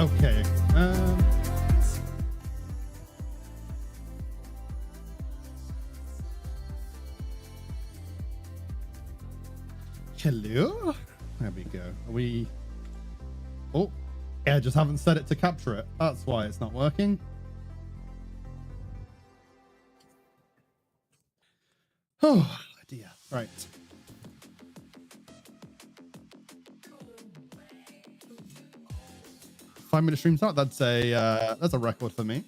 Okay. Hello. There we go. Are we? Oh, yeah. Just haven't set it to capture it. That's why it's not working. Oh dear. Right. 5-minute streams out. That's a record for me.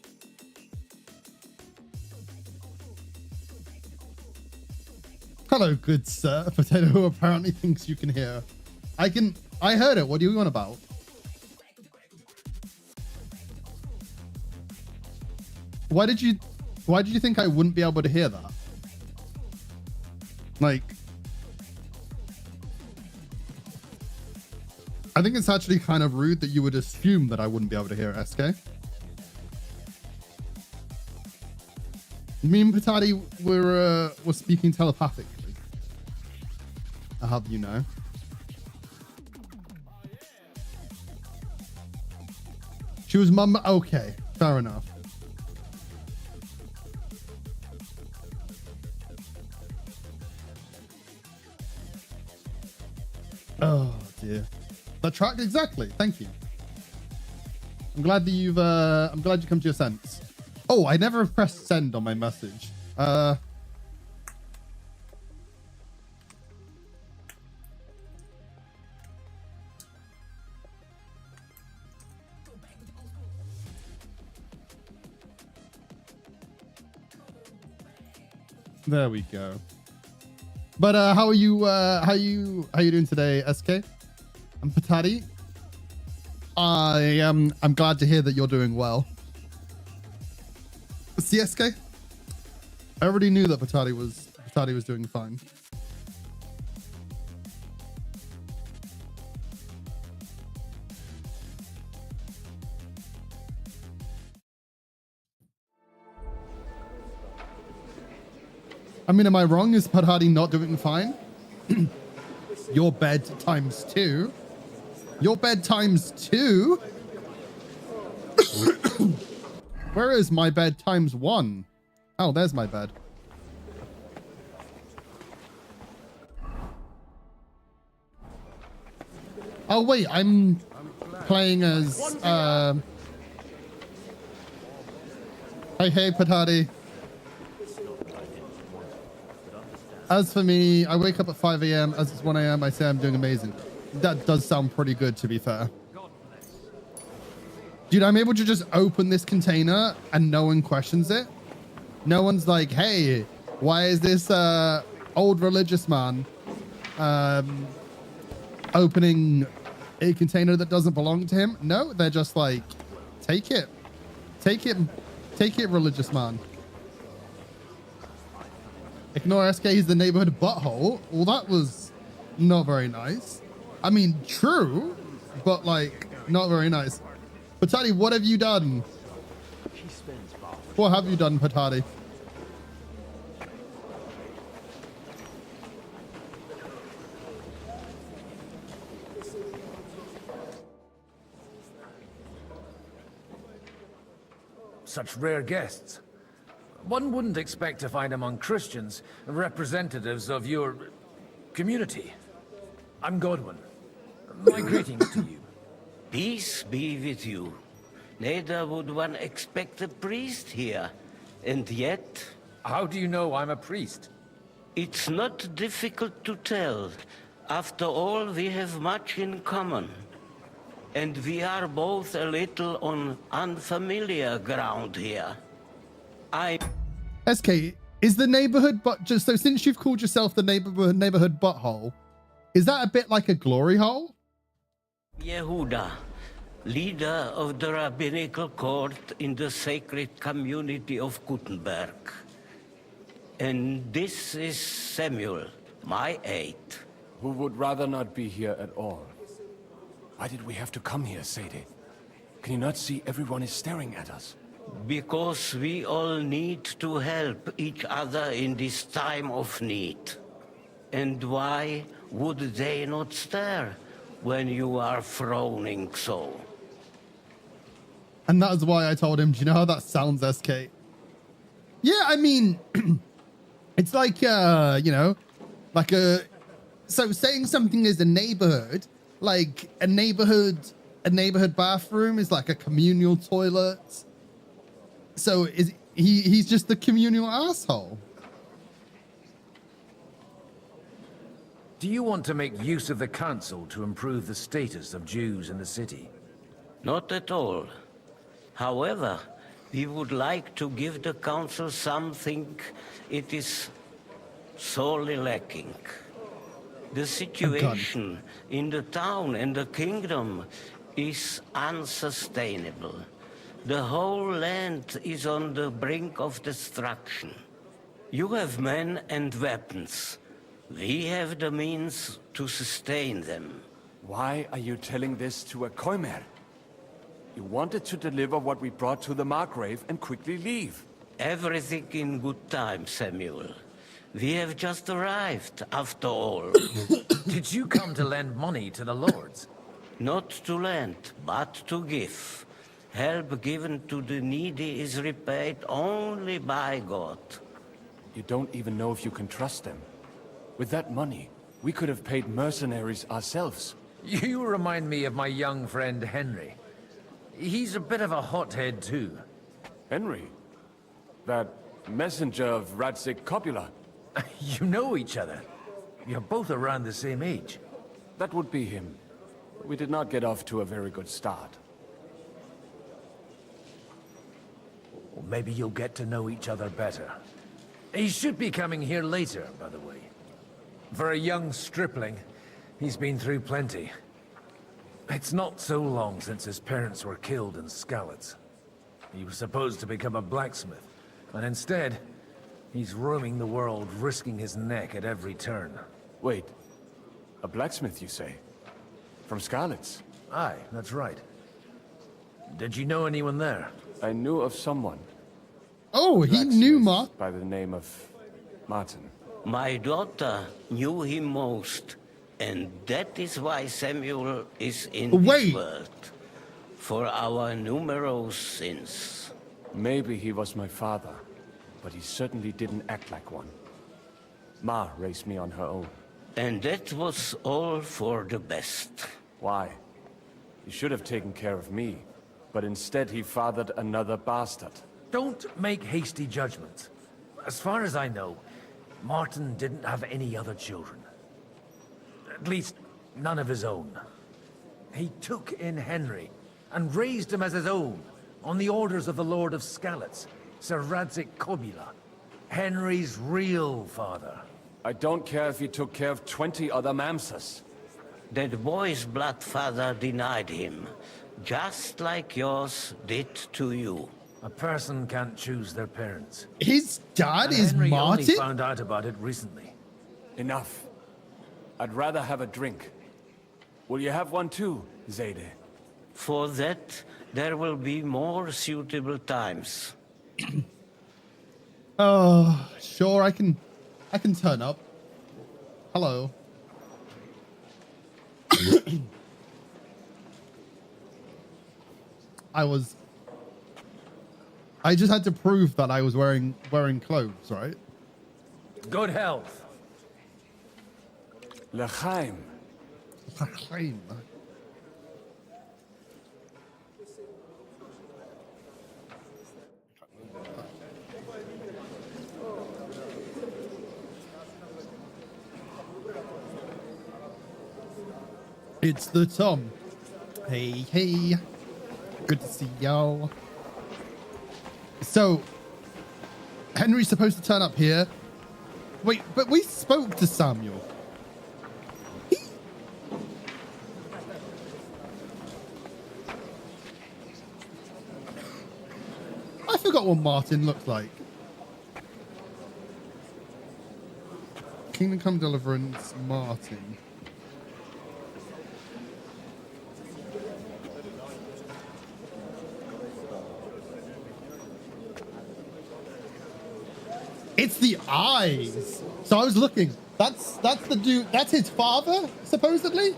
Hello, good sir. Potato who apparently thinks you can hear. I heard it. What do you want about? why did you think I wouldn't be able to hear that? Like, I think it's actually kind of rude that you would assume that I wouldn't be able to hear it, SK. Me and Patati were speaking telepathically. I'll have you know. She was mum. Okay, fair enough. Oh dear. That tracked exactly. Thank you. I'm glad that you've. I'm glad you come to your sense. Oh, I never pressed send on my message. There we go. But how are you? How you doing today, SK? I'm Patati. I'm glad to hear that you're doing well. CSK? I already knew that Patati was doing fine. I mean, am I wrong? Is Patati not doing fine? Your bed times 2. Your bed times 2? Where is my bed times 1? Oh, there's my bed. Oh, wait, I'm playing as... Hey, Patati. As for me, I wake up at 5 a.m. As it's 1 a.m., I say I'm doing amazing. That does sound pretty good, to be fair. Dude, I'm able to just open this container and no one questions it. No one's like, hey, why is this old religious man opening a container that doesn't belong to him? No, they're just like, take it. Take it, religious man. Ignore SK, he's the neighborhood butthole. Well, that was not very nice. I mean, true, but like, not very nice. Patati, what have you done? What have you done, Patati? Such rare guests. One wouldn't expect to find among Christians representatives of your community. I'm Godwin. My greetings to you. Peace be with you. Neither would one expect a priest here. And yet... How do you know I'm a priest? It's not difficult to tell. After all, we have much in common. And we are both a little on unfamiliar ground here. SK, is the neighborhood but just so since you've called yourself the neighborhood butthole, is that a bit like a glory hole? Yehuda, leader of the rabbinical court in the sacred community of Gutenberg. And this is Samuel, my aide. Who would rather not be here at all. Why did we have to come here, Sadie? Can you not see everyone is staring at us? Because we all need to help each other in this time of need. And why would they not stare when you are frowning so? And that is why I told him, do you know how that sounds, SK? Yeah, I mean, it's like, you know, like so saying something is a neighborhood, like a neighborhood bathroom is like a communal toilet. So he's just the communal asshole. Do you want to make use of the council to improve the status of Jews in the city? Not at all. However, we would like to give the council something it is sorely lacking. The situation in the town and the kingdom is unsustainable. The whole land is on the brink of destruction. You have men and weapons. We have the means to sustain them. Why are you telling this to a Koimer? You wanted to deliver what we brought to the Margrave and quickly leave. Everything in good time, Samuel. We have just arrived, after all. Did you come to lend money to the lords? Not to lend, but to give. Help given to the needy is repaid only by God. You don't even know if you can trust them. With that money, we could have paid mercenaries ourselves. You remind me of my young friend Henry. He's a bit of a hothead too. Henry? That messenger of Radzik Copula? You know each other. You're both around the same age. That would be him. We did not get off to a very good start. Or maybe you'll get to know each other better. He should be coming here later, by the way. For a young stripling, he's been through plenty. It's not so long since his parents were killed in Skalitz. He was supposed to become a blacksmith, and instead, he's roaming the world, risking his neck at every turn. Wait, a blacksmith, you say? From Skalitz? Aye, that's right. Did you know anyone there? I knew of someone. Oh, he knew Blacksmith by the name of Martin. My daughter knew him most, and that is why Samuel is in this world. For our numerous sins. Maybe he was my father, but he certainly didn't act like one. Ma raised me on her own. And that was all for the best. Why? He should have taken care of me, but instead he fathered another bastard. Don't make hasty judgments. As far as I know, Martin didn't have any other children. At least, none of his own. He took in Henry, and raised him as his own, on the orders of the Lord of Skalitz, Sir Radzik Copula, Henry's real father. I don't care if he took care of 20 other Mamsas. That boy's blood father denied him, just like yours did to you. A person can't choose their parents. His dad And is Henry Martin? only found out about it recently. Enough. I'd rather have a drink. Will you have one too, Zayde? For that, there will be more suitable times. Oh, sure, I can turn up. Hello. I just had to prove that I was wearing clothes, right? Good health. L'chaim. It's the Tom. Hey, hey. Good to see y'all. So, Henry's supposed to turn up here. Wait, but we spoke to Samuel. I forgot what Martin looked like. Kingdom Come Deliverance, Martin. It's the eyes. So I was looking. That's the dude. That's his father, supposedly.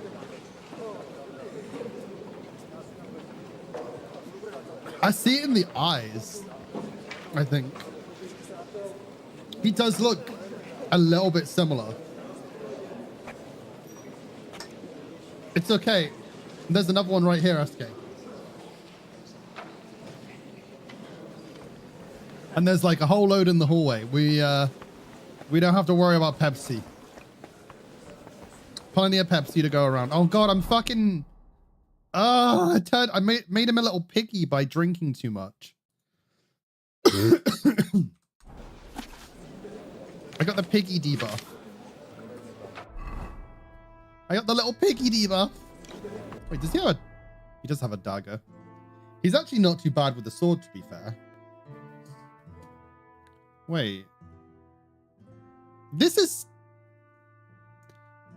I see it in the eyes. I think he does look a little bit similar. It's okay. There's another one right here, SK. And there's like a whole load in the hallway. We don't have to worry about Pepsi. Plenty of Pepsi to go around. Oh God, I'm fucking. I made him a little picky by drinking too much. I got the piggy debuff. I got the little piggy debuff. Wait, does he have a? He does have a dagger. He's actually not too bad with the sword, to be fair. Wait. This is...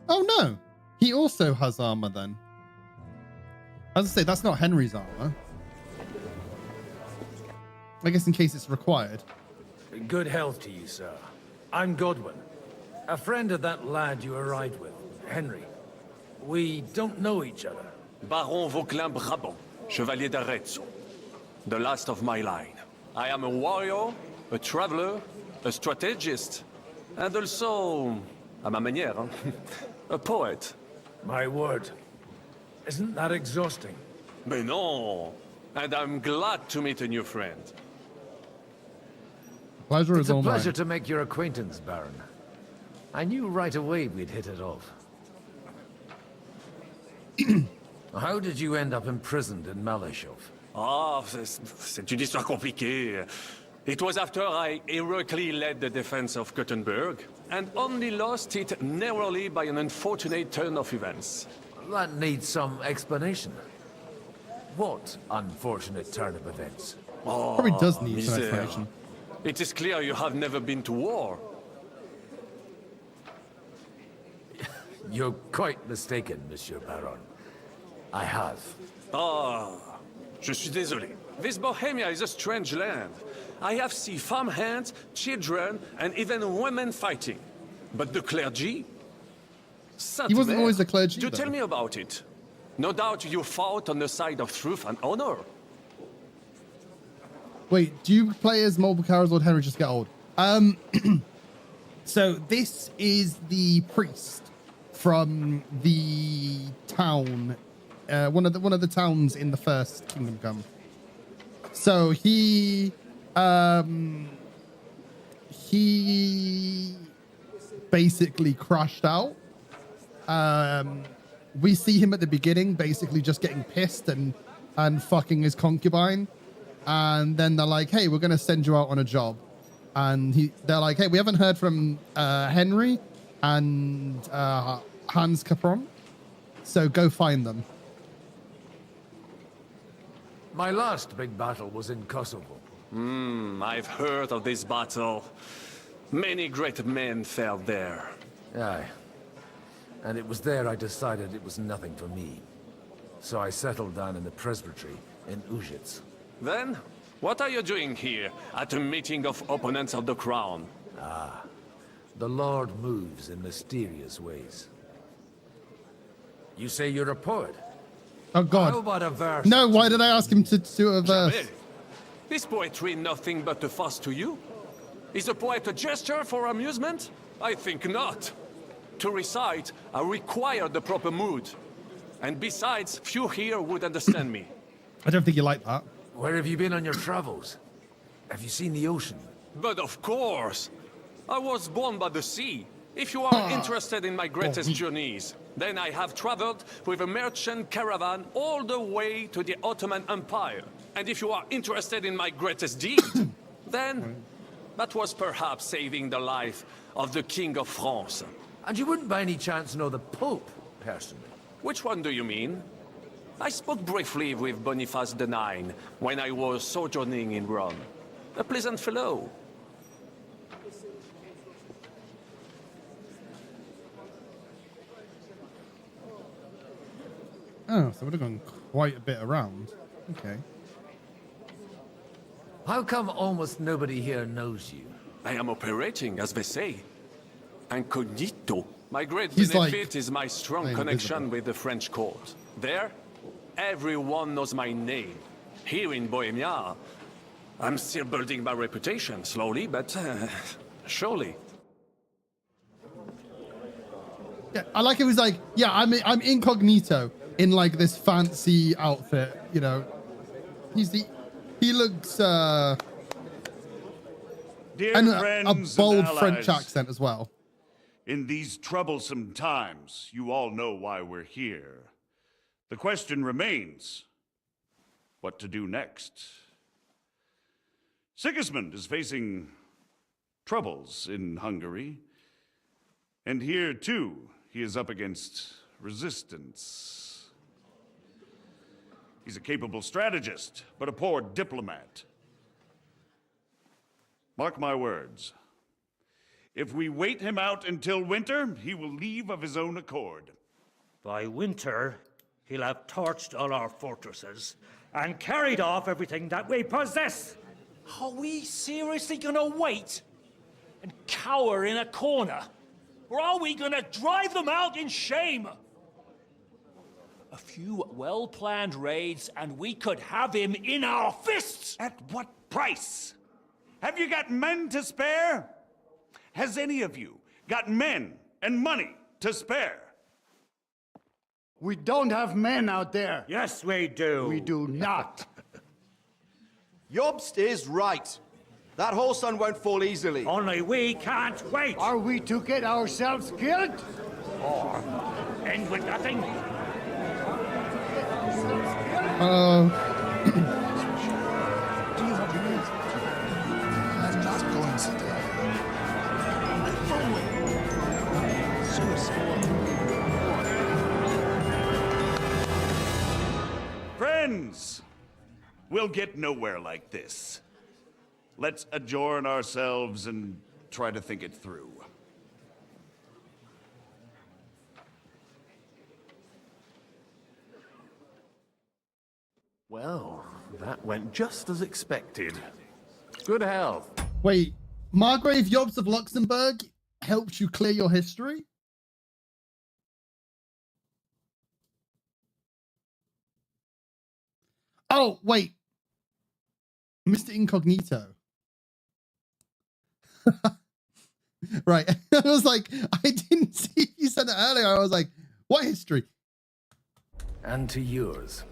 Oh, no. He also has armor, then. As I say, that's not Henry's armor. I guess in case it's required. Good health to you, sir. I'm Godwin, a friend of that lad you arrived with, Henry. We don't know each other. Baron Vauquelin Brabant, Chevalier d'Arezzo. The last of my line. I am a warrior, a traveler, a strategist, and also, à ma manière, a poet. My word. Isn't that exhausting? Mais non! And I'm glad to meet a new friend. Pleasure It's is a all mine. pleasure to make your acquaintance, Baron. I knew right away we'd hit it off. How did you end up imprisoned in Malashov? Ah, c'est une histoire compliquée. It was after I heroically led the defense of Gothenburg, and only lost it narrowly by an unfortunate turn of events. That needs some explanation. What unfortunate turn of events? Oh, Probably does need some misère. explanation. It is clear you have never been to war. You're quite mistaken, Monsieur Baron. I have. Ah, je suis désolé. This Bohemia is a strange land. I have seen farmhands, children, and even women fighting. But the clergy? He wasn't always the clergy, Do though. tell me about it. No doubt you fought on the side of truth and honor. Wait, do you play as multiple characters or did Henry just get old? So this is the priest from the town, one of the towns in the first Kingdom Come. So he basically crashed out. We see him at the beginning basically just getting pissed and fucking his concubine. And then they're like, hey, we're going to send you out on a job. And they're like, hey, we haven't heard from Henry and Hans Capron. So go find them. My last big battle was in Kosovo. I've heard of this battle. Many great men fell there. Aye. And it was there I decided it was nothing for me. So I settled down in the presbytery in Ujits. Then, what are you doing here at a meeting of opponents of the crown? The Lord moves in mysterious ways. You say you're a poet? Oh, How God. about a verse? No, why did I ask him to do a verse? Jamais. Is poetry nothing but a fuss to you? Is a poet a gesture for amusement? I think not. To recite, I require the proper mood. And besides, few here would understand me. I don't think you like that. Where have you been on your travels? Have you seen the ocean? But of course! I was born by the sea. If you are interested in my greatest journeys, then I have traveled with a merchant caravan all the way to the Ottoman Empire. And if you are interested in my greatest deed, then that was perhaps saving the life of the King of France. And you wouldn't by any chance know the Pope, personally? Which one do you mean? I spoke briefly with Boniface IX when I was sojourning in Rome. A pleasant fellow. Oh, so we'd have gone quite a bit around. Okay. How come almost nobody here knows you? I am operating, as they say. Incognito. My great He's benefit like is my strong invisible. connection with the French court. There, everyone knows my name. Here in Bohemia, I'm still building my reputation, slowly, but surely. Yeah, I like it was like, yeah, I'm incognito in like this fancy outfit, you know. He looks Dear and friends a bold and French allies, accent as well. in these troublesome times, you all know why we're here. The question remains, what to do next? Sigismund is facing troubles in Hungary. And here, too, he is up against resistance. He's a capable strategist, but a poor diplomat. Mark my words. If we wait him out until winter, he will leave of his own accord. By winter, he'll have torched all our fortresses and carried off everything that we possess. Are we seriously gonna wait and cower in a corner? Or are we gonna drive them out in shame? A few well-planned raids and we could have him in our fists! At what price? Have you got men to spare? Has any of you got men and money to spare? We don't have men out there. Yes, we do. We do not. Jobst is right. That whole sun won't fall easily. Only we can't wait. Are we to get ourselves killed? Or end with nothing. I'm not going to die. Friends, we'll get nowhere like this. Let's adjourn ourselves and try to think it through. Well, that went just as expected. Good health. Wait, Margrave Jobst of Luxembourg helped you clear your history? Oh, wait. Mr. Incognito. Right. I was like, I didn't see you said that earlier. I was like, what history? And to yours.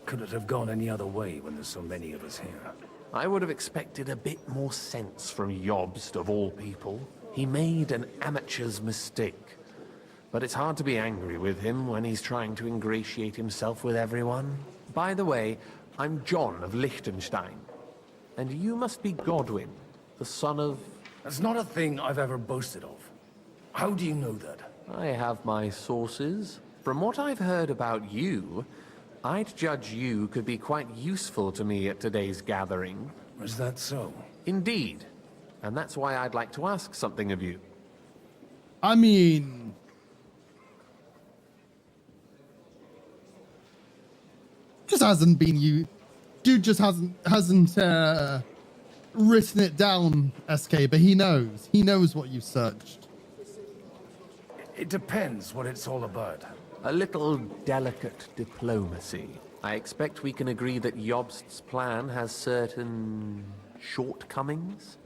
Could it have gone any other way when there's so many of us here? I would have expected a bit more sense from Jobst, of all people. He made an amateur's mistake. But it's hard to be angry with him when he's trying to ingratiate himself with everyone. By the way, I'm John of Liechtenstein. And you must be Godwin, the son of... That's not a thing I've ever boasted of. How do you know that? I have my sources. From what I've heard about you, I'd judge you could be quite useful to me at today's gathering. Is that so? Indeed. And that's why I'd like to ask something of you. I mean... just hasn't been you. Dude just hasn't written it down, SK, but he knows. He knows what you searched. It depends what it's all about. A little delicate diplomacy. I expect we can agree that Jobst's plan has certain shortcomings.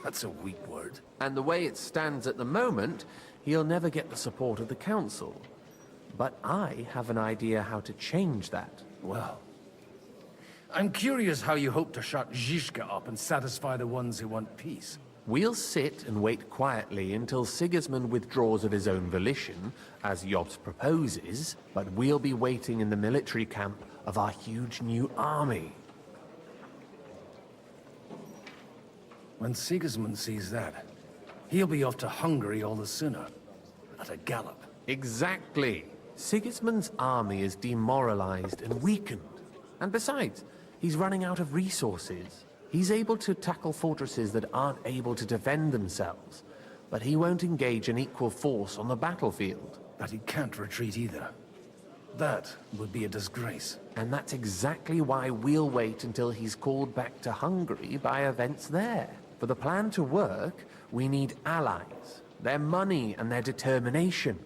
That's a weak word. And the way it stands at the moment, he'll never get the support of the council. But I have an idea how to change that. Well, I'm curious how you hope to shut Zizka up and satisfy the ones who want peace. We'll sit and wait quietly until Sigismund withdraws of his own volition, as Jobst proposes, but we'll be waiting in the military camp of our huge new army. When Sigismund sees that, he'll be off to Hungary all the sooner. At a gallop. Exactly. Sigismund's army is demoralized and weakened. And besides, he's running out of resources. He's able to tackle fortresses that aren't able to defend themselves, but he won't engage an equal force on the battlefield. But he can't retreat either. That would be a disgrace. And that's exactly why we'll wait until he's called back to Hungary by events there. For the plan to work, we need allies, their money and their determination.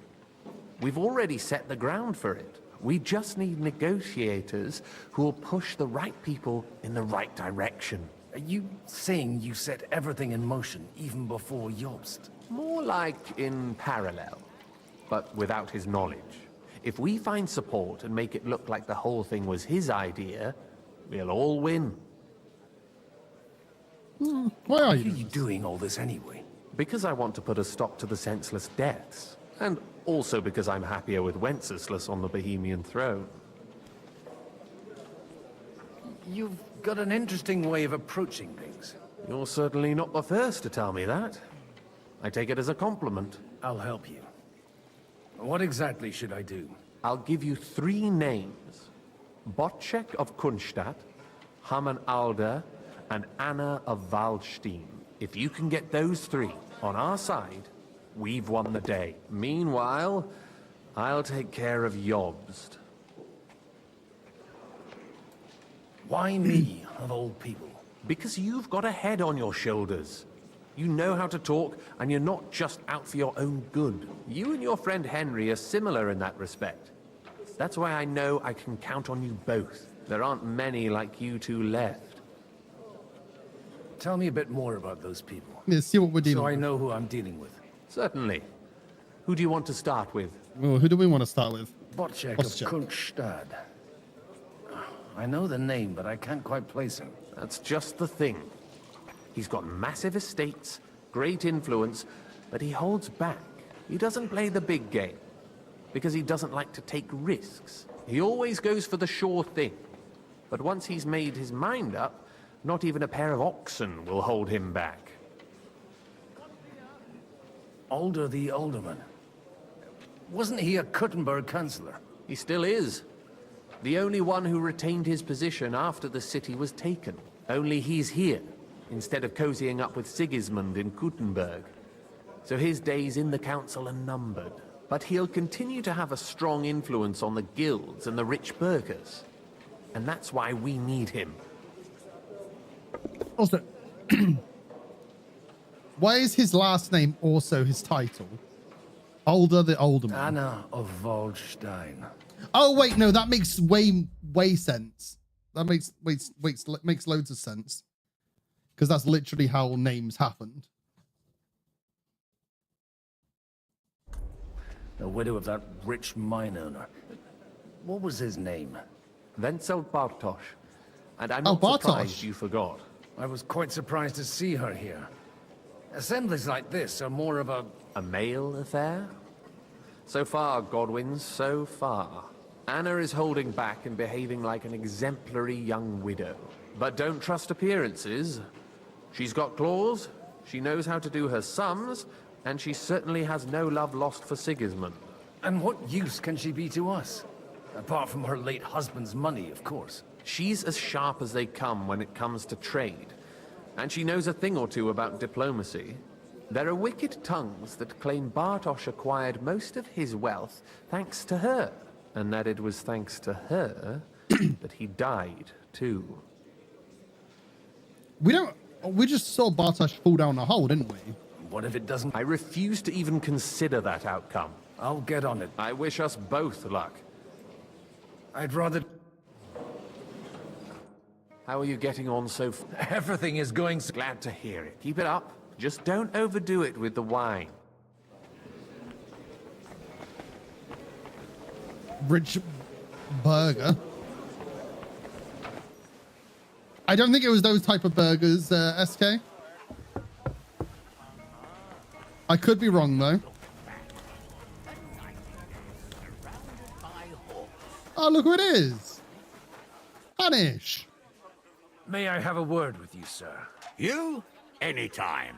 We've already set the ground for it. We just need negotiators who will push the right people in the right direction. Are you saying you set everything in motion even before Jobst? More like in parallel, but without his knowledge. If we find support and make it look like the whole thing was his idea, we'll all win. Why are Why are you? you doing all this anyway? Because I want to put a stop to the senseless deaths. And also because I'm happier with Wenceslas on the Bohemian throne. You've got an interesting way of approaching things. You're certainly not the first to tell me that. I take it as a compliment. I'll help you. What exactly should I do? I'll give you 3 names. Botchek of Kunstadt, Hamann Alder, and Anna of Waldstein. If you can get those 3 on our side, we've won the day. Meanwhile, I'll take care of Jobst. Why me, of all people? Because you've got a head on your shoulders. You know how to talk, and you're not just out for your own good. You and your friend Henry are similar in that respect. That's why I know I can count on you both. There aren't many like you two left. Tell me a bit more about those people. Let's see what we're dealing So I with. know who I'm dealing with. Certainly. Who do you want to start with? Well, who do we want to start with? Botchek Botchek. of Kunstad. I know the name, but I can't quite place him. That's just the thing. He's got massive estates, great influence, but he holds back. He doesn't play the big game, because he doesn't like to take risks. He always goes for the sure thing. But once he's made his mind up, not even a pair of oxen will hold him back. Alder the Alderman. Wasn't he a Kuttenberg councillor? He still is. The only one who retained his position after the city was taken. Only he's here, instead of cozying up with Sigismund in Kuttenberg. So his days in the council are numbered. But he'll continue to have a strong influence on the guilds and the rich burghers. And that's why we need him. Also, why is his last name also his title? Alder the Alderman. Anna of Waldstein. Oh wait, no, that makes way sense. That makes loads of sense. Because that's literally how names happened. The widow of that rich mine owner. What was his name? Wenzel Bartosz. And I'm Oh, not Bartosz. surprised you forgot. I was quite surprised to see her here. Assemblies like this are more of A male affair? So far, Godwin, so far. Anna is holding back and behaving like an exemplary young widow. But don't trust appearances. She's got claws, she knows how to do her sums, and she certainly has no love lost for Sigismund. And what use can she be to us? Apart from her late husband's money, of course. She's as sharp as they come when it comes to trade. And she knows a thing or two about diplomacy. There are wicked tongues that claim Bartosz acquired most of his wealth thanks to her. And that it was thanks to her that he died, too. We just saw Bartosz fall down a hole, didn't we? What if it doesn't? I refuse to even consider that outcome. I'll get on it. I wish us both luck. I'd rather... How are you getting on so Everything is going so... Glad to hear it. Keep it up. Just don't overdo it with the wine. Rich burger. I don't think it was those type of burgers, SK. I could be wrong, though. Oh, look who it is. Hanish. May I have a word with you, sir? You? Anytime.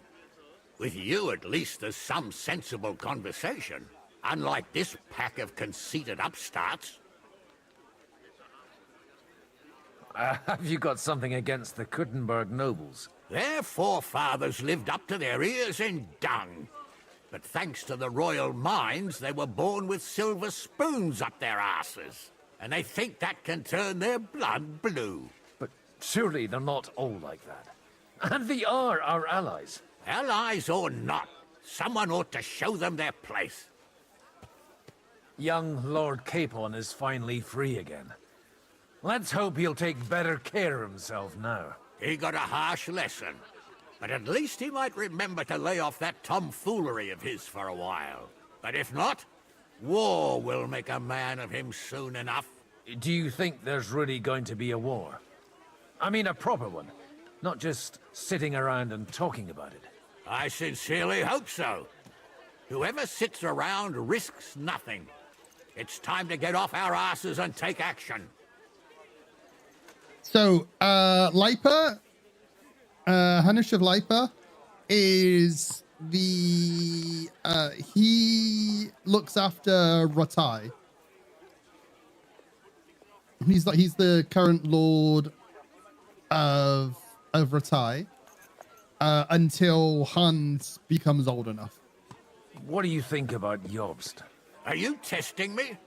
With you, at least, there's some sensible conversation. Unlike this pack of conceited upstarts. Have you got something against the Kuttenberg nobles? Their forefathers lived up to their ears in dung. But thanks to the royal mines, they were born with silver spoons up their asses. And they think that can turn their blood blue. But surely they're not all like that. And they are our allies. Allies or not, someone ought to show them their place. Young Lord Capon is finally free again. Let's hope he'll take better care of himself now. He got a harsh lesson. But at least he might remember to lay off that tomfoolery of his for a while. But if not, war will make a man of him soon enough. Do you think there's really going to be a war? I mean a proper one, not just sitting around and talking about it. I sincerely hope so. Whoever sits around risks nothing. It's time to get off our asses and take action. So, Leipa, Hanish of Leipa is the, he looks after Ratai. He's the current lord of Ratai until Hans becomes old enough. What do you think about Jobst? Are you testing me?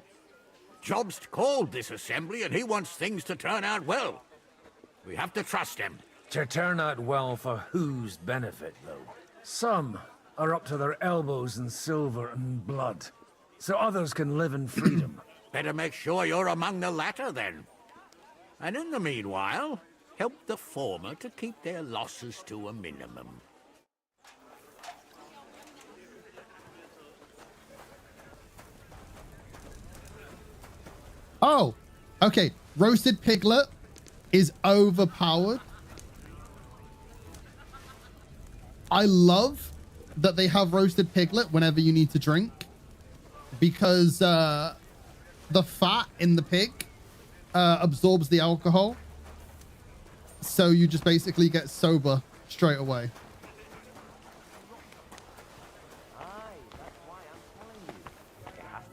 Jobst called this assembly and he wants things to turn out well. We have to trust him. To turn out well for whose benefit, though? Some are up to their elbows in silver and blood, so others can live in freedom. Better make sure you're among the latter, then. And in the meanwhile, help the former to keep their losses to a minimum. Oh, okay. Roasted piglet is overpowered. I love that they have roasted piglet whenever you need to drink, because the fat in the pig absorbs the alcohol, so you just basically get sober straight away.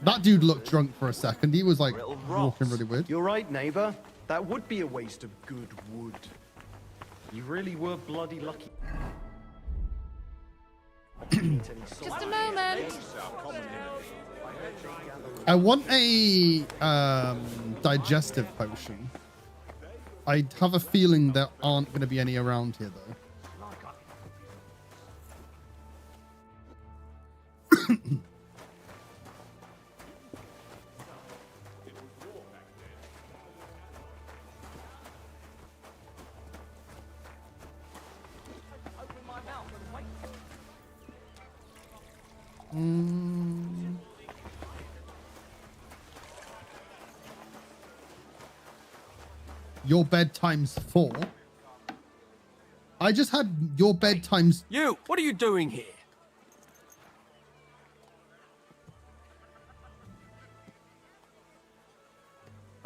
That dude looked drunk for a second. He was like walking really weird. You're right, neighbor. That would be a waste of good wood. You really were bloody lucky. Just a moment. I want a digestive potion. I have a feeling there aren't going to be any around here, though. Your bedtime's 4. I just had your bedtime's... You, what are you doing here?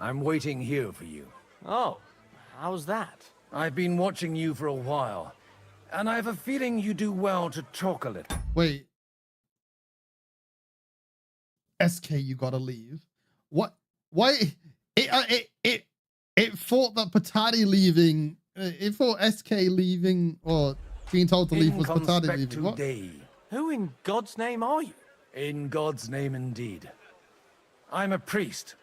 I'm waiting here for you. Oh, how's that? I've been watching you for a while, and I have a feeling you do well to talk a little. Wait. SK, you gotta leave. What? Why? It thought that Patati leaving. It thought SK leaving or being told to leave was Patati leaving. What? Who in God's name are you? In God's name, indeed. I'm a priest,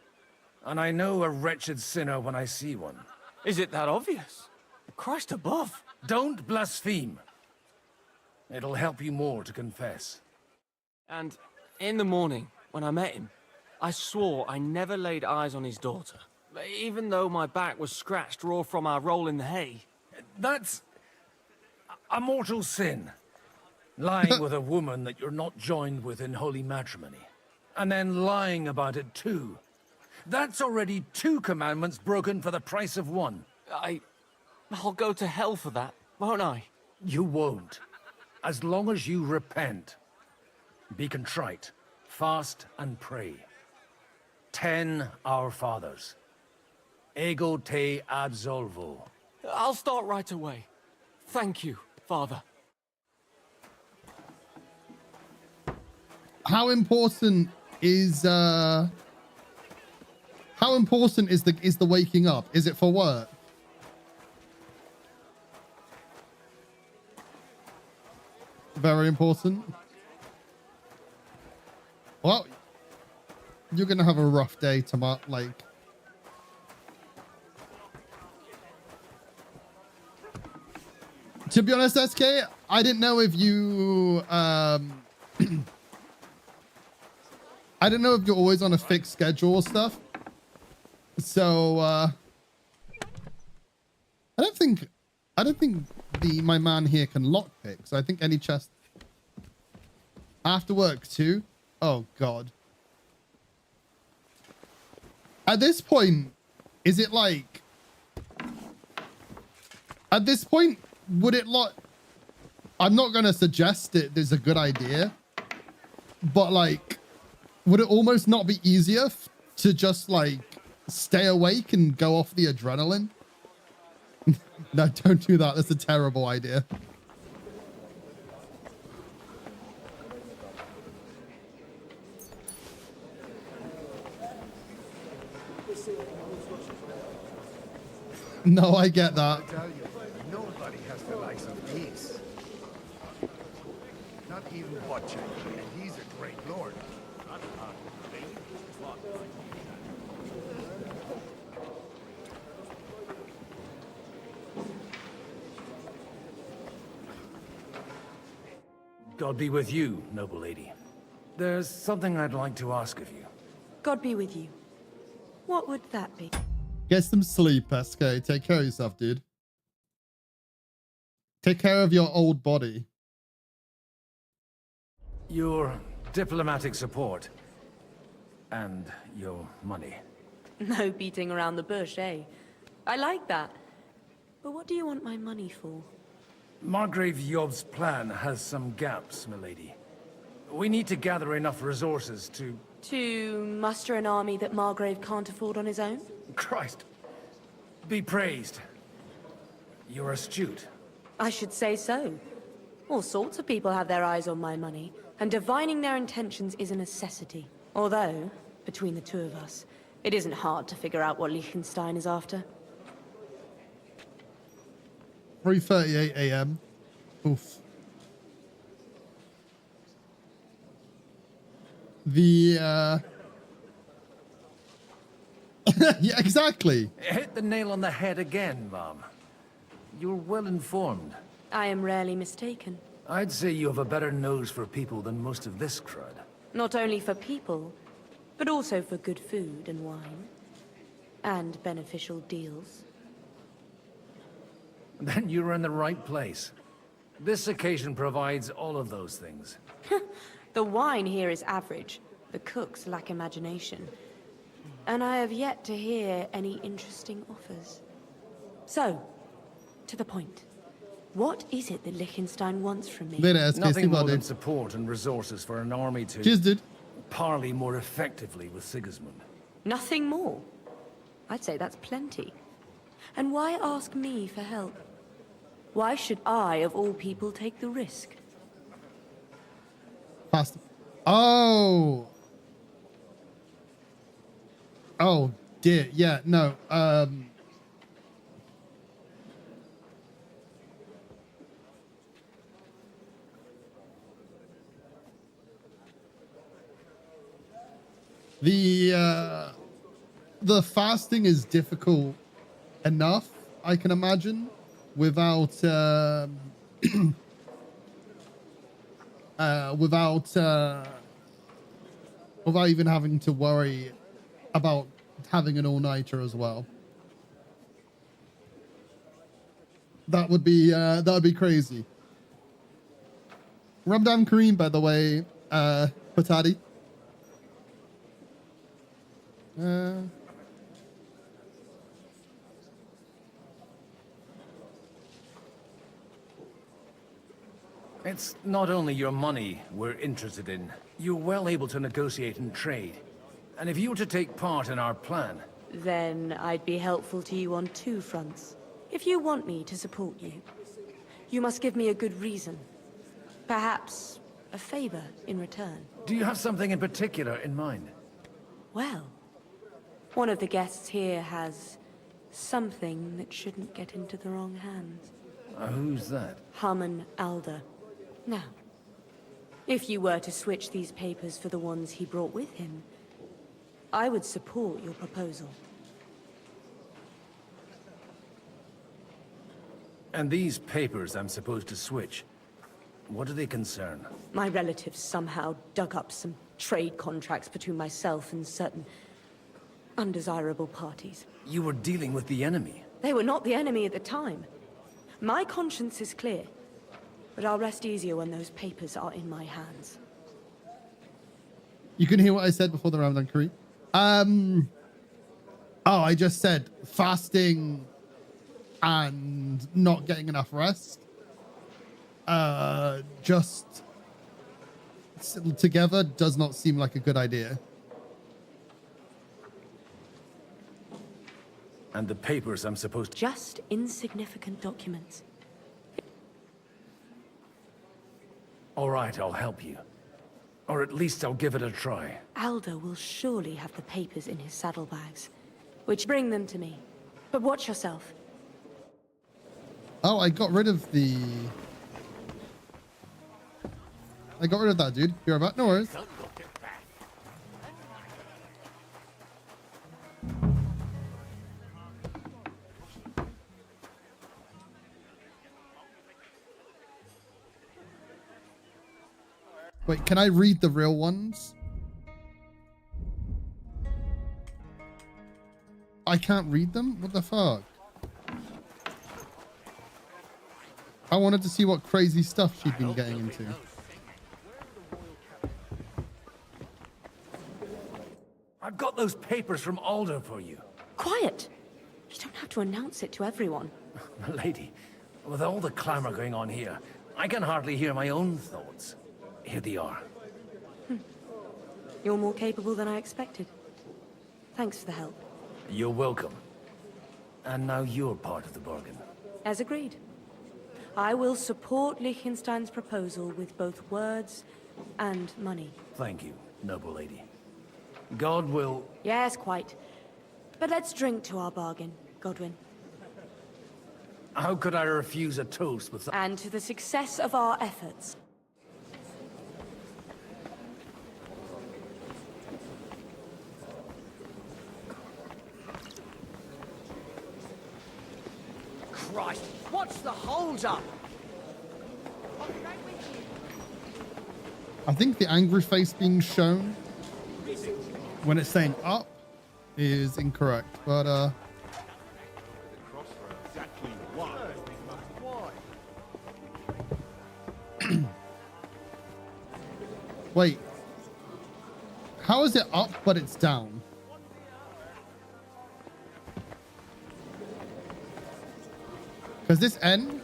and I know a wretched sinner when I see one. Is it that obvious? Christ above. Don't blaspheme. It'll help you more to confess. And in the morning, when I met him, I swore I never laid eyes on his daughter. Even though my back was scratched raw from our roll in the hay. That's a mortal sin. Lying with a woman that you're not joined with in holy matrimony. And then lying about it too. That's already 2 commandments broken for the price of 1. I'll go to hell for that, won't I? You won't. As long as you repent. Be contrite, fast and pray. 10 Our Fathers. Ego te absolvo. I'll start right away. Thank you, Father. How important is the waking up? Is it for work? Very important. Well, you're gonna have a rough day tomorrow, like. To be honest, SK, I didn't know if you I don't know if you're always on a fixed schedule or stuff. So I don't think my man here can lockpick. So I think any chest after work too. Oh god. At this point, is it like at this point would it lock? I'm not gonna suggest it is a good idea, but like would it almost not be easier to just like stay awake and go off the adrenaline? No, don't do that. That's a terrible idea. No, I get that. I tell you, nobody has the likes of this. Not even Butcher, and he's a great lord. God be with you, noble lady. There's something I'd like to ask of you. God be with you. What would that be? Get some sleep, SK. Take care of yourself, dude. Take care of your old body. Your diplomatic support. And your money. No beating around the bush, eh? I like that. But what do you want my money for? Margrave Yob's plan has some gaps, milady. We need to gather enough resources to... To muster an army that Margrave can't afford on his own? Christ. Be praised. You're astute. I should say so. All sorts of people have their eyes on my money, and divining their intentions is a necessity. Although, between the two of us, it isn't hard to figure out what Liechtenstein is after. 3:38 a.m. Oof. The yeah, exactly. Hit the nail on the head again, Mom. You're well informed. I am rarely mistaken. I'd say you have a better nose for people than most of this crowd. Not only for people, but also for good food and wine. And beneficial deals. Then you're in the right place. This occasion provides all of those things. The wine here is average. The cooks lack imagination. And I have yet to hear any interesting offers. So, to the point. What is it that Liechtenstein wants from me? Nothing more than support and resources for an army to... Cheers, dude. Parley more effectively with Sigismund. Nothing more? I'd say that's plenty. And why ask me for help? Why should I, of all people, take the risk? Fast. Oh. Oh, dear. Yeah, no. The fasting is difficult enough, I can imagine, without without even having to worry about having an all-nighter as well. That would be crazy. Ramadan Kareem, by the way, Patati. It's not only your money we're interested in. You're well able to negotiate and trade. And if you were to take part in our plan... Then I'd be helpful to you on two fronts. If you want me to support you, you must give me a good reason. Perhaps a favor in return. Do you have something in particular in mind? Well, one of the guests here has something that shouldn't get into the wrong hands. Who's that? Harman Alder. Now, if you were to switch these papers for the ones he brought with him, I would support your proposal. And these papers I'm supposed to switch, what do they concern? My relatives somehow dug up some trade contracts between myself and certain undesirable parties. You were dealing with the enemy. They were not the enemy at the time. My conscience is clear, but I'll rest easier when those papers are in my hands. You can hear what I said before the Ramadan Kareem. Oh, I just said fasting and not getting enough rest. Just together does not seem like a good idea. And the papers I'm supposed to... Just insignificant documents. All right, I'll help you. Or at least I'll give it a try. Alder will surely have the papers in his saddlebags, which bring them to me. But watch yourself. Oh, I got rid of the... I got rid of that, dude. You're about... No worries. Wait, can I read the real ones? I can't read them? What the fuck? I wanted to see what crazy stuff she'd been getting into. I've got those papers from Alder for you. Quiet! You don't have to announce it to everyone. Lady, with all the clamor going on here, I can hardly hear my own thoughts. Here they are. You're more capable than I expected. Thanks for the help. You're welcome. And now you're part of the bargain. As agreed. I will support Liechtenstein's proposal with both words and money. Thank you, noble lady. God will... Yes, quite. But let's drink to our bargain, Godwin. How could I refuse a toast with... And to the success of our efforts. Christ, what's the hold up? I think the angry face being shown when it's saying up is incorrect, but wait, how is it up but it's down? Because this N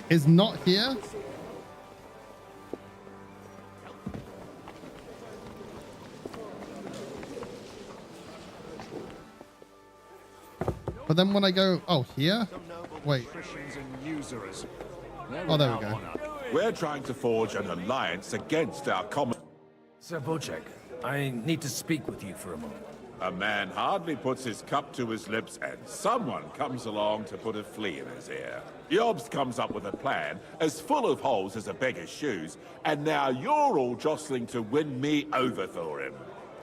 is not here. But then when I go, oh, here? Wait. Oh, there we go. We're trying to forge an alliance against our common... Sir Bocek, I need to speak with you for a moment. A man hardly puts his cup to his lips and someone comes along to put a flea in his ear. Jobst comes up with a plan as full of holes as a beggar's shoes, and now you're all jostling to win me over for him.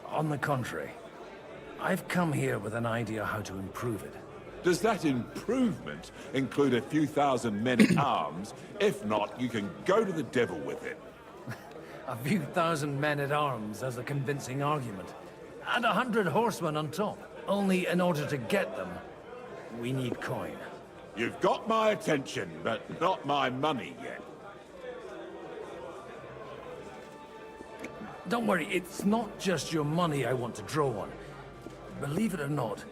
On the contrary, I've come here with an idea how to improve it. Does that improvement include a few thousand men-at-arms? If not, you can go to the devil with it. A few thousand men-at-arms as a convincing argument. And 100 horsemen on top. Only in order to get them, we need coin. You've got my attention, but not my money yet. Don't worry, it's not just your money I want to draw on. Believe it or not,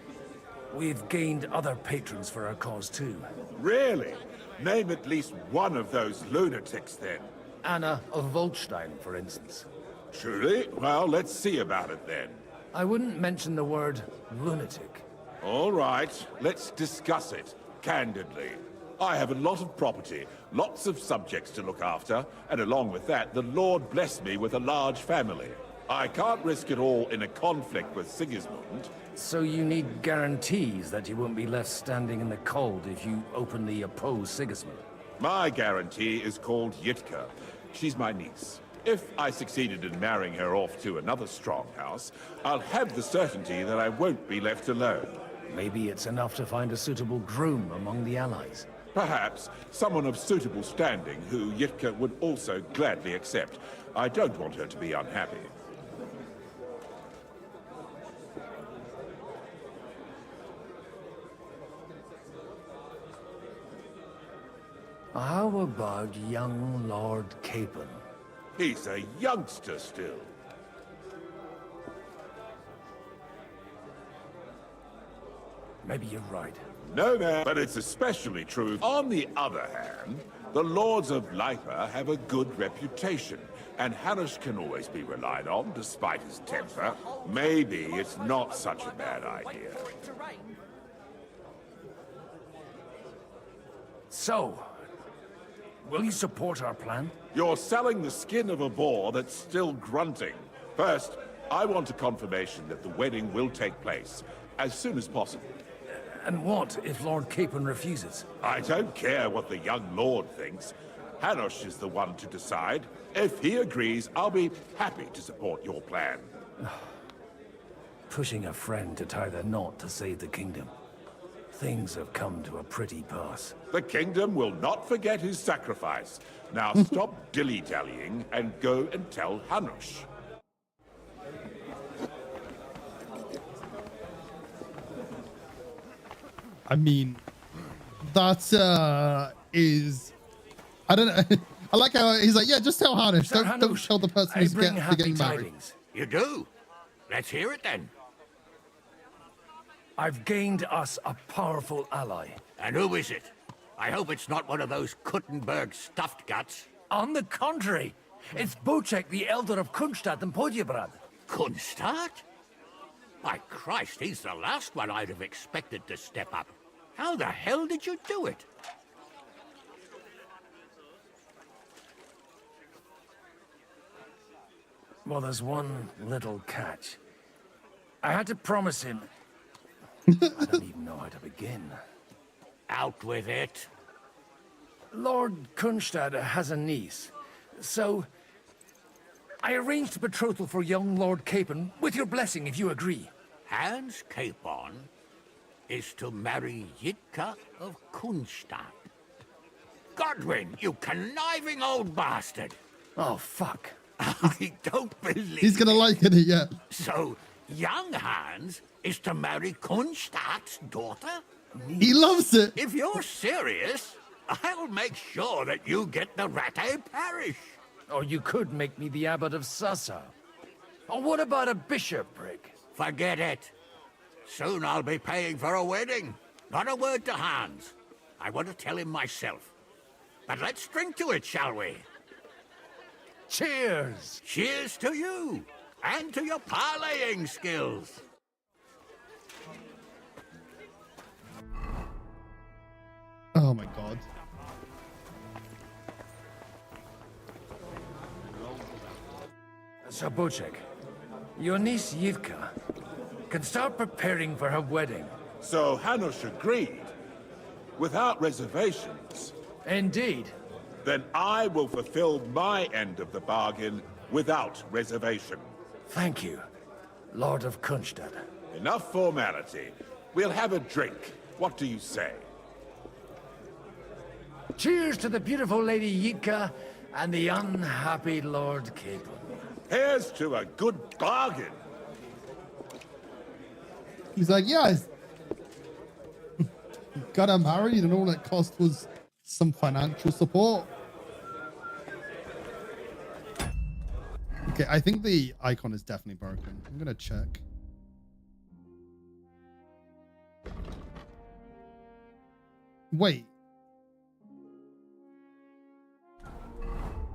we've gained other patrons for our cause too. Really? Name at least one of those lunatics then. Anna of Volstein, for instance. Truly? Well, let's see about it then. I wouldn't mention the word lunatic. All right, let's discuss it, candidly. I have a lot of property, lots of subjects to look after, and along with that, the Lord bless me with a large family. I can't risk it all in a conflict with Sigismund. So you need guarantees that you won't be left standing in the cold if you openly oppose Sigismund? My guarantee is called Yitka. She's my niece. If I succeeded in marrying her off to another strong house, I'll have the certainty that I won't be left alone. Maybe it's enough to find a suitable groom among the allies. Perhaps someone of suitable standing who Yitka would also gladly accept. I don't want her to be unhappy. How about young Lord Capon? He's a youngster still. Maybe you're right. No, man, but it's especially true. On the other hand, the Lords of Lipa have a good reputation, and Hanish can always be relied on, despite his temper. Maybe it's not such a bad idea. So, will you support our plan? You're selling the skin of a boar that's still grunting. First, I want a confirmation that the wedding will take place. as soon as possible. And what if Lord Capon refuses? I don't care what the young lord thinks. Hanush is the one to decide. If he agrees, I'll be happy to support your plan. Pushing a friend to tie the knot to save the kingdom. Things have come to a pretty pass. The kingdom will not forget his sacrifice. Now stop dilly-dallying and go and tell Hanush. I mean, that is... I don't know. I like how he's like, yeah, just tell Hanush. Don't tell the person who's getting married. You do? Let's hear it then. I've gained us a powerful ally. And who is it? I hope it's not one of those Kuttenberg stuffed guts. On the contrary, it's Bocek, the elder of Kunstadt and Podjebrad. Kunstadt? My Christ, he's the last one I'd have expected to step up. How the hell did you do it? Well, there's one little catch. I had to promise him... I don't even know how to begin. Out with it. Lord Kunstadt has a niece, so... I arranged a betrothal for young Lord Capon, with your blessing if you agree. Hans Capon is to marry Yitka of Kunstadt. Godwin, you conniving old bastard! Oh, fuck. I don't believe He's gonna like it, yeah. So, young Hans is to marry Kunstadt's daughter? He loves it. If you're serious, I'll make sure that you get the Rattay parish. Or you could make me the abbot of Sassa. Or what about a bishopric? Forget it. Soon I'll be paying for a wedding. Not a word to Hans. I want to tell him myself. But let's drink to it, shall we? Cheers! Cheers to you, and to your parlaying skills. Oh my god. So, Bocek, your niece Yivka can start preparing for her wedding. So Hanush agreed, without reservations. Indeed. Then I will fulfill my end of the bargain without reservation. Thank you, Lord of Kunstadt. Enough formality. We'll have a drink. What do you say? Cheers to the beautiful Lady Yitka and the unhappy Lord Capon. Here's to a good bargain. He's like, yeah, got her married and all it cost was some financial support. Okay, I think the icon is definitely broken. I'm gonna check. Wait.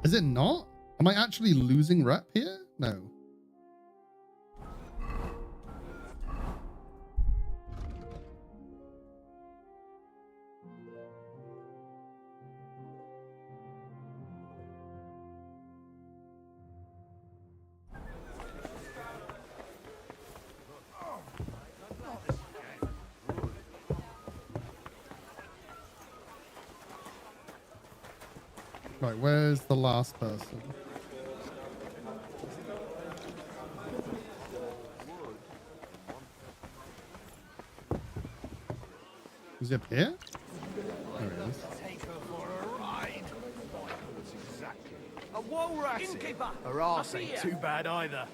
Is it not? Am I actually losing rep here? No. Right, where's the last person? Is he up here? There he is. Take her for a ride. Exactly. A walrus. Innkeeper. Her arse ain't too bad either.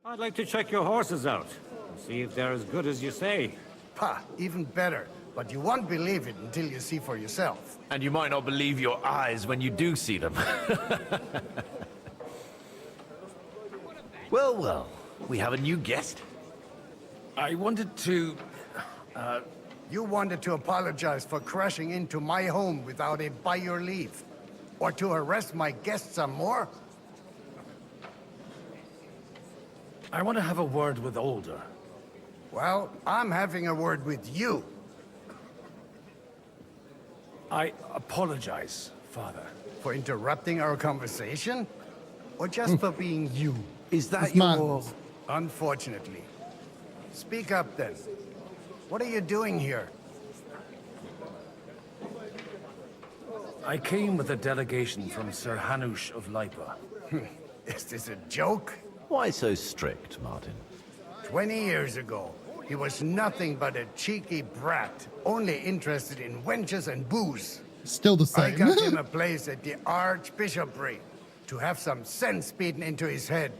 I'd like to check your horses out. See if they're as good as you say. Pah, even better. But you won't believe it until you see for yourself. And you might not believe your eyes when you do see them. Well, well, we have a new guest. I wanted to... You wanted to apologize for crashing into my home without it by your leave. Or to arrest my guests some more? I want to have a word with Older. Well, I'm having a word with you. I apologize, Father. For interrupting our conversation? Or just for being you? Is that This man- your... Unfortunately. Speak up then. What are you doing here? I came with a delegation from Sir Hanush of Lipa. Is this a joke? Why so strict, Martin? 20 years ago, he was nothing but a cheeky brat, only interested in wenches and booze. Still the I same. got him a place at the Archbishopric to have some sense beaten into his head.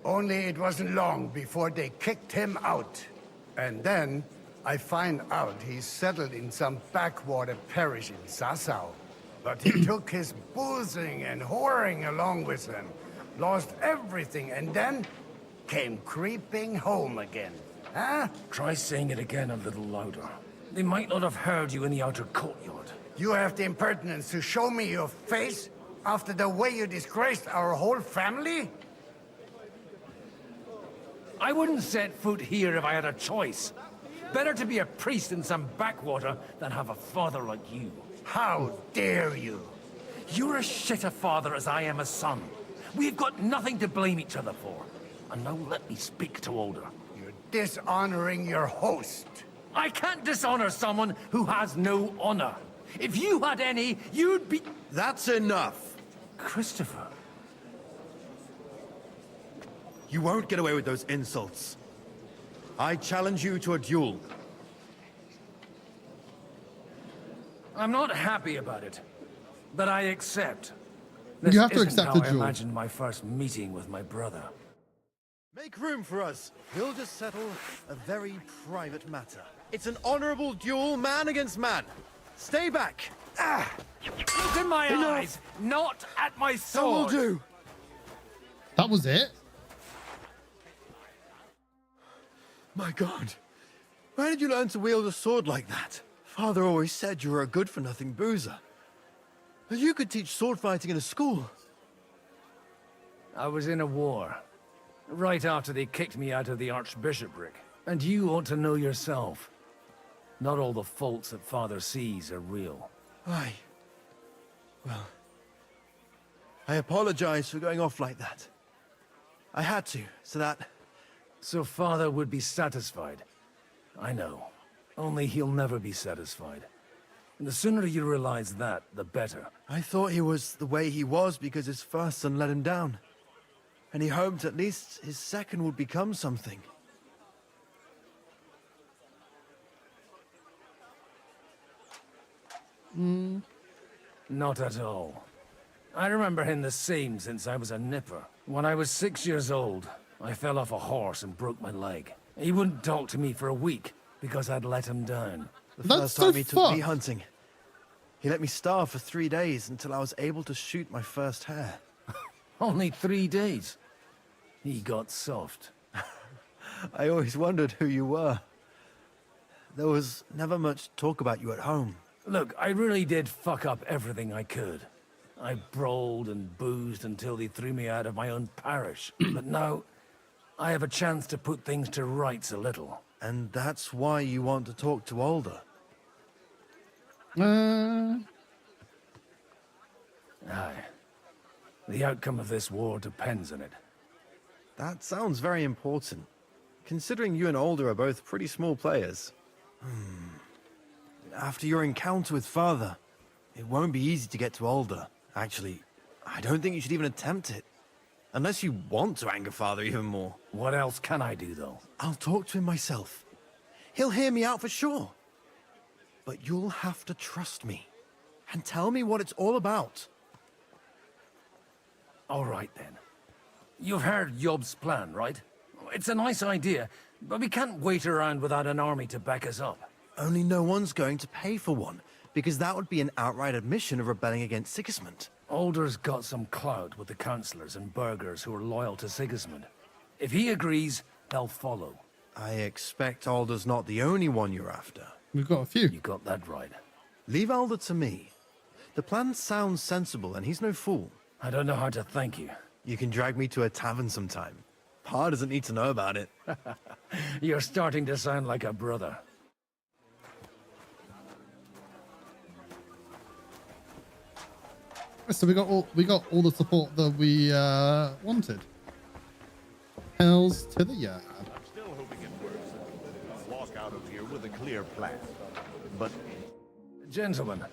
Only it wasn't long before they kicked him out. And then I find out he's settled in some backwater parish in Sassau. But he took his boozing and whoring along with him, lost everything, and then came creeping home again. Huh? Try saying it again a little louder. They might not have heard you in the outer courtyard. You have the impertinence to show me your face after the way you disgraced our whole family? I wouldn't set foot here if I had a choice. Better to be a priest in some backwater than have a father like you. How dare you? You're as shit a father as I am a son. We've got nothing to blame each other for. And now let me speak to Older. You're dishonoring your host. I can't dishonor someone who has no honor. If you had any, you'd be... That's enough. Christopher. You won't get away with those insults. I challenge you to a duel. I'm not happy about it, but I accept. You have to isn't accept how the I duel. imagined my first meeting with my brother. Make room for us. We'll just settle a very private matter. It's an honorable duel, man against man. Stay back. Look in my eyes, not at my sword. So will do. That was it? My God. Where did you learn to wield a sword like that? Father always said you were a good-for-nothing boozer. But you could teach sword fighting in a school. I was in a war. Right after they kicked me out of the Archbishopric. And you ought to know yourself. Not all the faults that Father sees are real. Aye. Well, I apologize for going off like that. I had to, so that... So Father would be satisfied. I know. Only he'll never be satisfied. And the sooner you realize that, the better. I thought he was the way he was because his first son let him down. And he hoped at least his second would become something. Not at all. I remember him the same since I was a nipper. When I was 6 years old, I fell off a horse and broke my leg. He wouldn't talk to me for a week because I'd let him down. The first time he took me hunting, he let me starve for 3 days until I was able to shoot my first hare. Only 3 days. He got soft. I always wondered who you were. There was never much talk about you at home. Look, I really did fuck up everything I could. I brawled and boozed until they threw me out of my own parish. But now, I have a chance to put things to rights a little. And that's why you want to talk to Alder? Aye. The outcome of this war depends on it. That sounds very important, considering you and Alder are both pretty small players. After your encounter with Father, it won't be easy to get to Alder. Actually, I don't think you should even attempt it. Unless you want to anger Father even more. What else can I do, though? I'll talk to him myself. He'll hear me out for sure. But you'll have to trust me. And tell me what it's all about. All right, then. You've heard Yob's plan, right? It's a nice idea, but we can't wait around without an army to back us up. Only no one's going to pay for one, because that would be an outright admission of rebelling against Sigismund. Alder's got some clout with the councillors and burghers who are loyal to Sigismund. If he agrees, they'll follow. I expect Alder's not the only one you're after. We've got a few. You got that right. Leave Alder to me. The plan sounds sensible, and he's no fool. I don't know how to thank you. You can drag me to a tavern sometime. Pa doesn't need to know about it. You're starting to sound like a brother. So we got all the support that we wanted. Hells to the yard. I'm still hoping it works. I'll walk out of here with a clear plan. But, Gentlemen,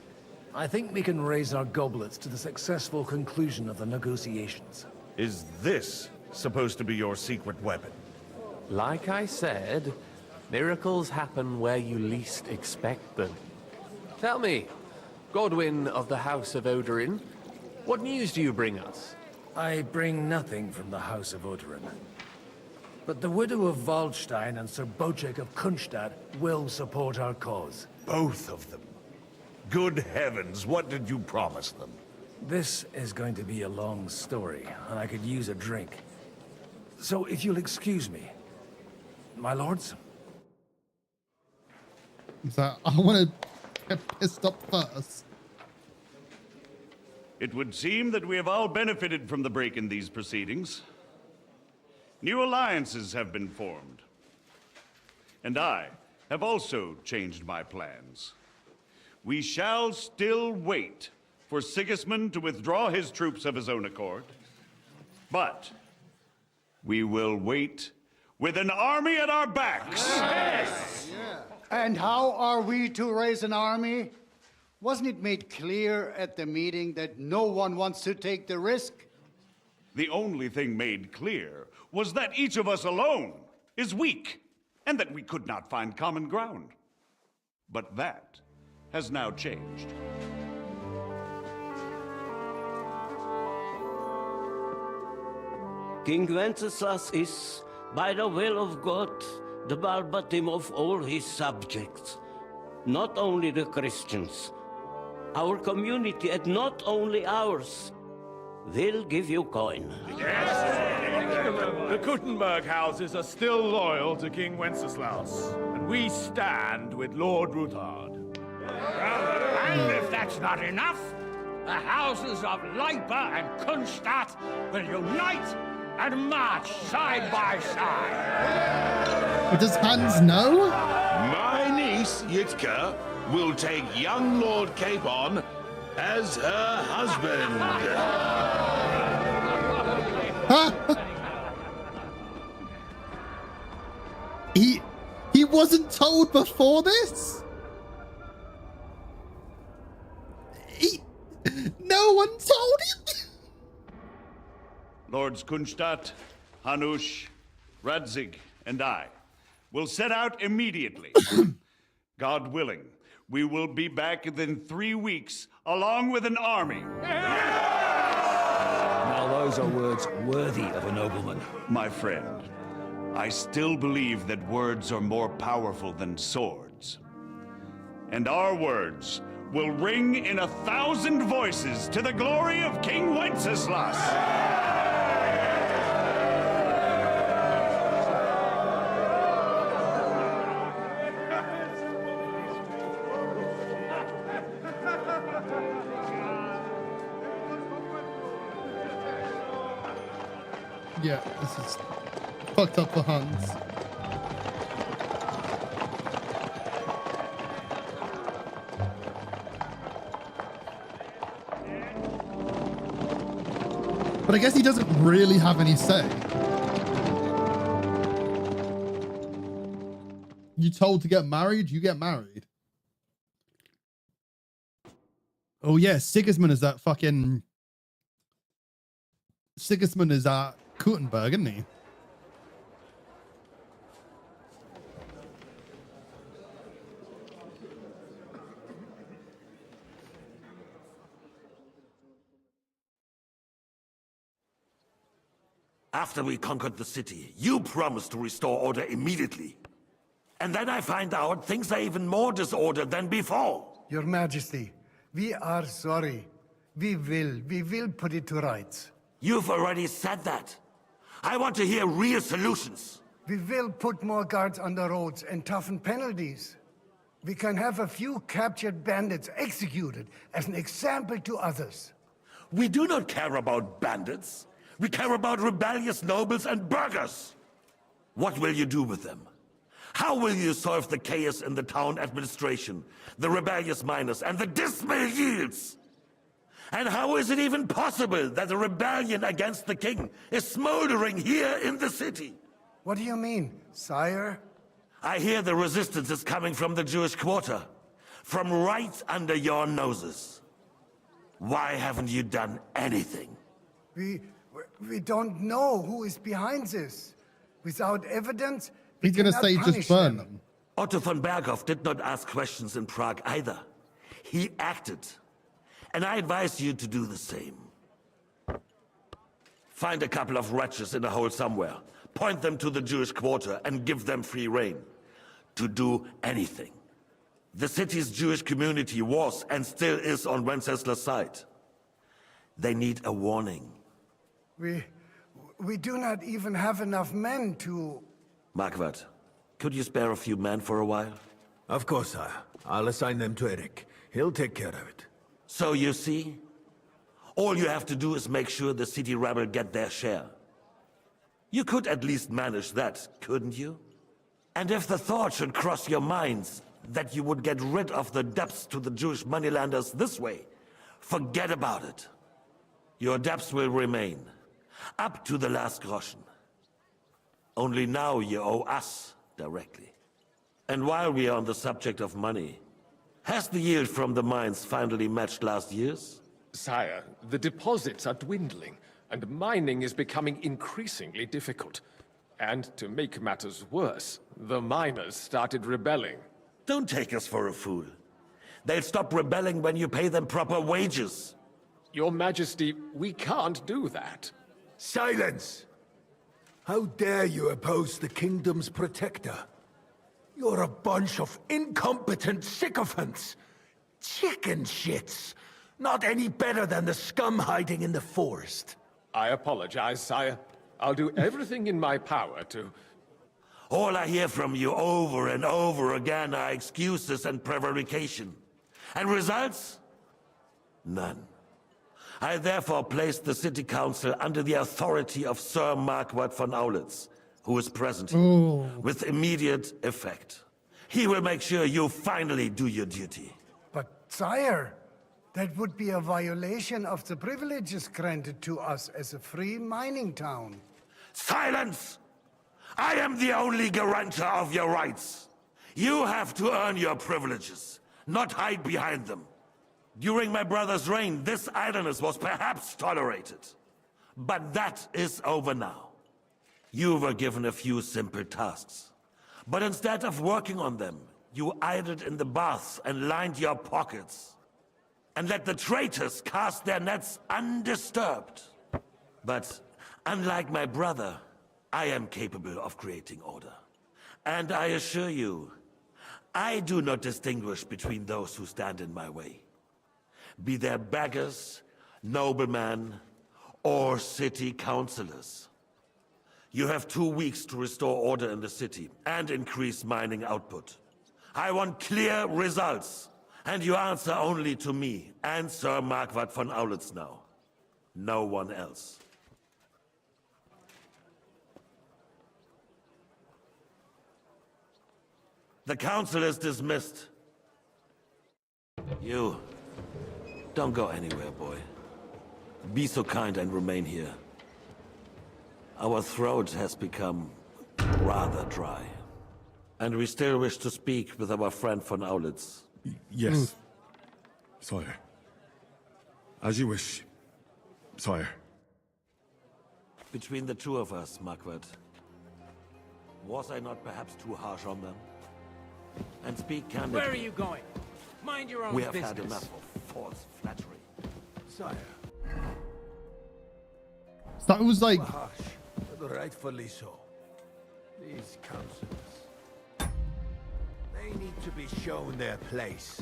I think we can raise our goblets to the successful conclusion of the negotiations. is this supposed to be your secret weapon? Like I said, miracles happen where you least expect them. Tell me, Godwin of the House of Odorin, what news do you bring us? I bring nothing from the House of Odorin. But the widow of Waldstein and Sir Bocek of Kunstadt will support our cause. Both of them. Good heavens, what did you promise them? This is going to be a long story, and I could use a drink. So if you'll excuse me, my lords? So I want to get pissed up first. It would seem that we have all benefited from the break in these proceedings. New alliances have been formed. And I have also changed my plans. We shall still wait for Sigismund to withdraw his troops of his own accord. But we will wait with an army at our backs. Yes! And how are we to raise an army? Wasn't it made clear at the meeting that no one wants to take the risk? The only thing made clear was that each of us alone is weak, and that we could not find common ground. But that has now changed. King Wenceslas is, by the will of God, the Balbatim of all his subjects. Not only the Christians, our community, and not only ours. They'll give you coin. The Kuttenberg houses are still loyal to King Wenceslas, and we stand with Lord Ruthard. And if that's not enough, the houses of Leipa and Kunstadt will unite and march side by side. But does Hans know? My niece, Yitka, will take young Lord Capon as her husband. He wasn't told before this? No one told him? Lords Kunstadt, Hanush, Radzig, and I will set out immediately. God willing, we will be back within 3 weeks, along with an army. Now those are words worthy of a nobleman. My friend, I still believe that words are more powerful than swords. And our words will ring in 1,000 voices to the glory of King Wenceslas. Yeah, this is fucked up for Hans. But I guess he doesn't really have any say. You told to get married, you get married. Oh yeah, Sigismund is that fucking... Sigismund is at Kuttenberg, isn't he? After we conquered the city, you promised to restore order immediately. And then I find out things are even more disordered than before. Your Majesty, we are sorry. We will put it to rights. You've already said that. I want to hear real solutions. We will put more guards on the roads and toughen penalties. We can have a few captured bandits executed as an example to others. We do not care about bandits. We care about rebellious nobles and burghers. What will you do with them? How will you solve the chaos in the town administration, the rebellious miners, and the dismal yields? And how is it even possible that a rebellion against the king is smoldering here in the city? What do you mean, sire? I hear the resistance is coming from the Jewish quarter, from right under your noses. Why haven't you done anything? We don't know who is behind this. Without evidence, He's going to say just burn them. Otto von Berghoff did not ask questions in Prague either. He acted. And I advise you to do the same. Find a couple of wretches in a hole somewhere, point them to the Jewish quarter, and give them free rein to do anything. The city's Jewish community was and still is on Wencesla's side. They need a warning. We do not even have enough men to... Marquardt, could you spare a few men for a while? Of course, sire. I'll assign them to Eric. He'll take care of it. So you see, all you have to do is make sure the city rebel get their share. You could at least manage that, couldn't you? And if the thought should cross your minds that you would get rid of the debts to the Jewish moneylenders this way, forget about it. Your debts will remain, up to the last groschen. Only now you owe us directly. And while we are on the subject of money, has the yield from the mines finally matched last year's? Sire, the deposits are dwindling, and mining is becoming increasingly difficult. And to make matters worse, the miners started rebelling. Don't take us for a fool. They'll stop rebelling when you pay them proper wages. Your Majesty, we can't do that. Silence! How dare you oppose the kingdom's protector? You're a bunch of incompetent sycophants! Chicken shits! Not any better than the scum hiding in the forest. I apologize, sire. I'll do everything in my power to... All I hear from you over and over again are excuses and prevarication. And results? None. I therefore placed the city council under the authority of Sir Marquardt von Aulitz, who is present here, with immediate effect. He will make sure you finally do your duty. But, sire, that would be a violation of the privileges granted to us as a free mining town. Silence! I am the only guarantor of your rights. You have to earn your privileges, not hide behind them. During my brother's reign, this idleness was perhaps tolerated. But that is over now. You were given a few simple tasks. But instead of working on them, you idled in the baths and lined your pockets. And let the traitors cast their nets undisturbed. But unlike my brother, I am capable of creating order. And I assure you, I do not distinguish between those who stand in my way. Be they beggars, noblemen, or city councillors. You have 2 weeks to restore order in the city and increase mining output. I want clear results, and you answer only to me and Sir Marquardt von Aulitz now. No one else. The council is dismissed. You, don't go anywhere, boy. Be so kind and remain here. Our throat has become rather dry. And we still wish to speak with our friend von Aulitz. Yes, sire. As you wish, sire. Between the two of us, Marquardt, was I not perhaps too harsh on them? And speak candidly. Where are you going? Mind your own business. We business. have had enough of false flattery. Sire. That was like... Harsh, but rightfully so. These councillors, they need to be shown their place.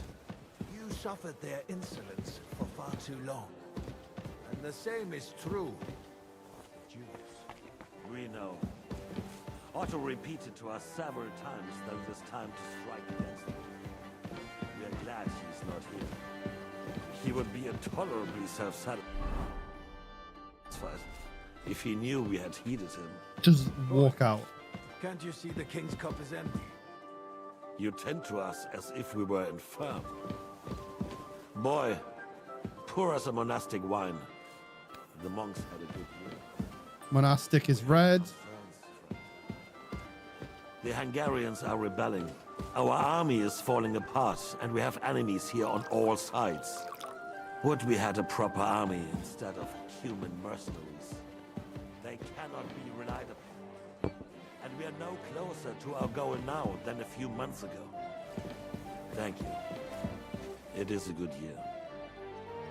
You suffered their insolence for far too long. And the same is true of the Jews. We know. Otto repeated to us several times that it is time to strike against them. We are glad he's not here. He would be intolerably self-satisfied if he knew we had heeded him. Just walk out. Can't you see the king's cup is empty? You tend to us as if we were infirm. Boy, Pour us a monastic wine. The monks had a good year. Monastic is red. The Hungarians are rebelling. Our army is falling apart, and we have enemies here on all sides. Would we had a proper army instead of human mercenaries. They cannot be relied upon. And we are no closer to our goal now than a few months ago. Thank you. It is a good year.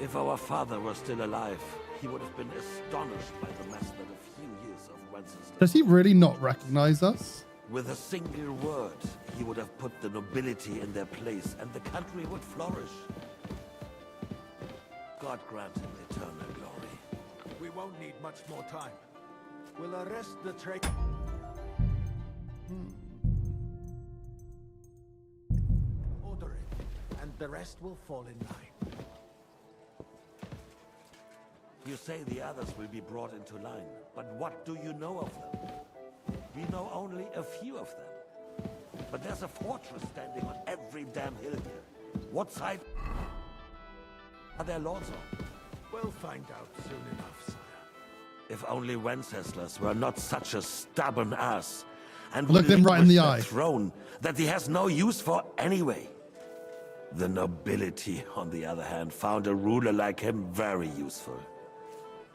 If our father were still alive, he would have been astonished by the mess that a few years of Wenceslas... Does he really not recognize us? With a single word, he would have put the nobility in their place, and the country would flourish. God grant him eternal glory. We won't need much more time. We'll arrest the traitor. Order it, and the rest will fall in line. You say the others will be brought into line, but what do you know of them? We know only a few of them. But there's a fortress standing on every damn hill here. What side are their lords on? We'll find out soon enough, sire. If only Wenceslas were not such a stubborn ass, and looked him right in the eye. Throne that he has no use for anyway. The nobility, on the other hand, found a ruler like him very useful.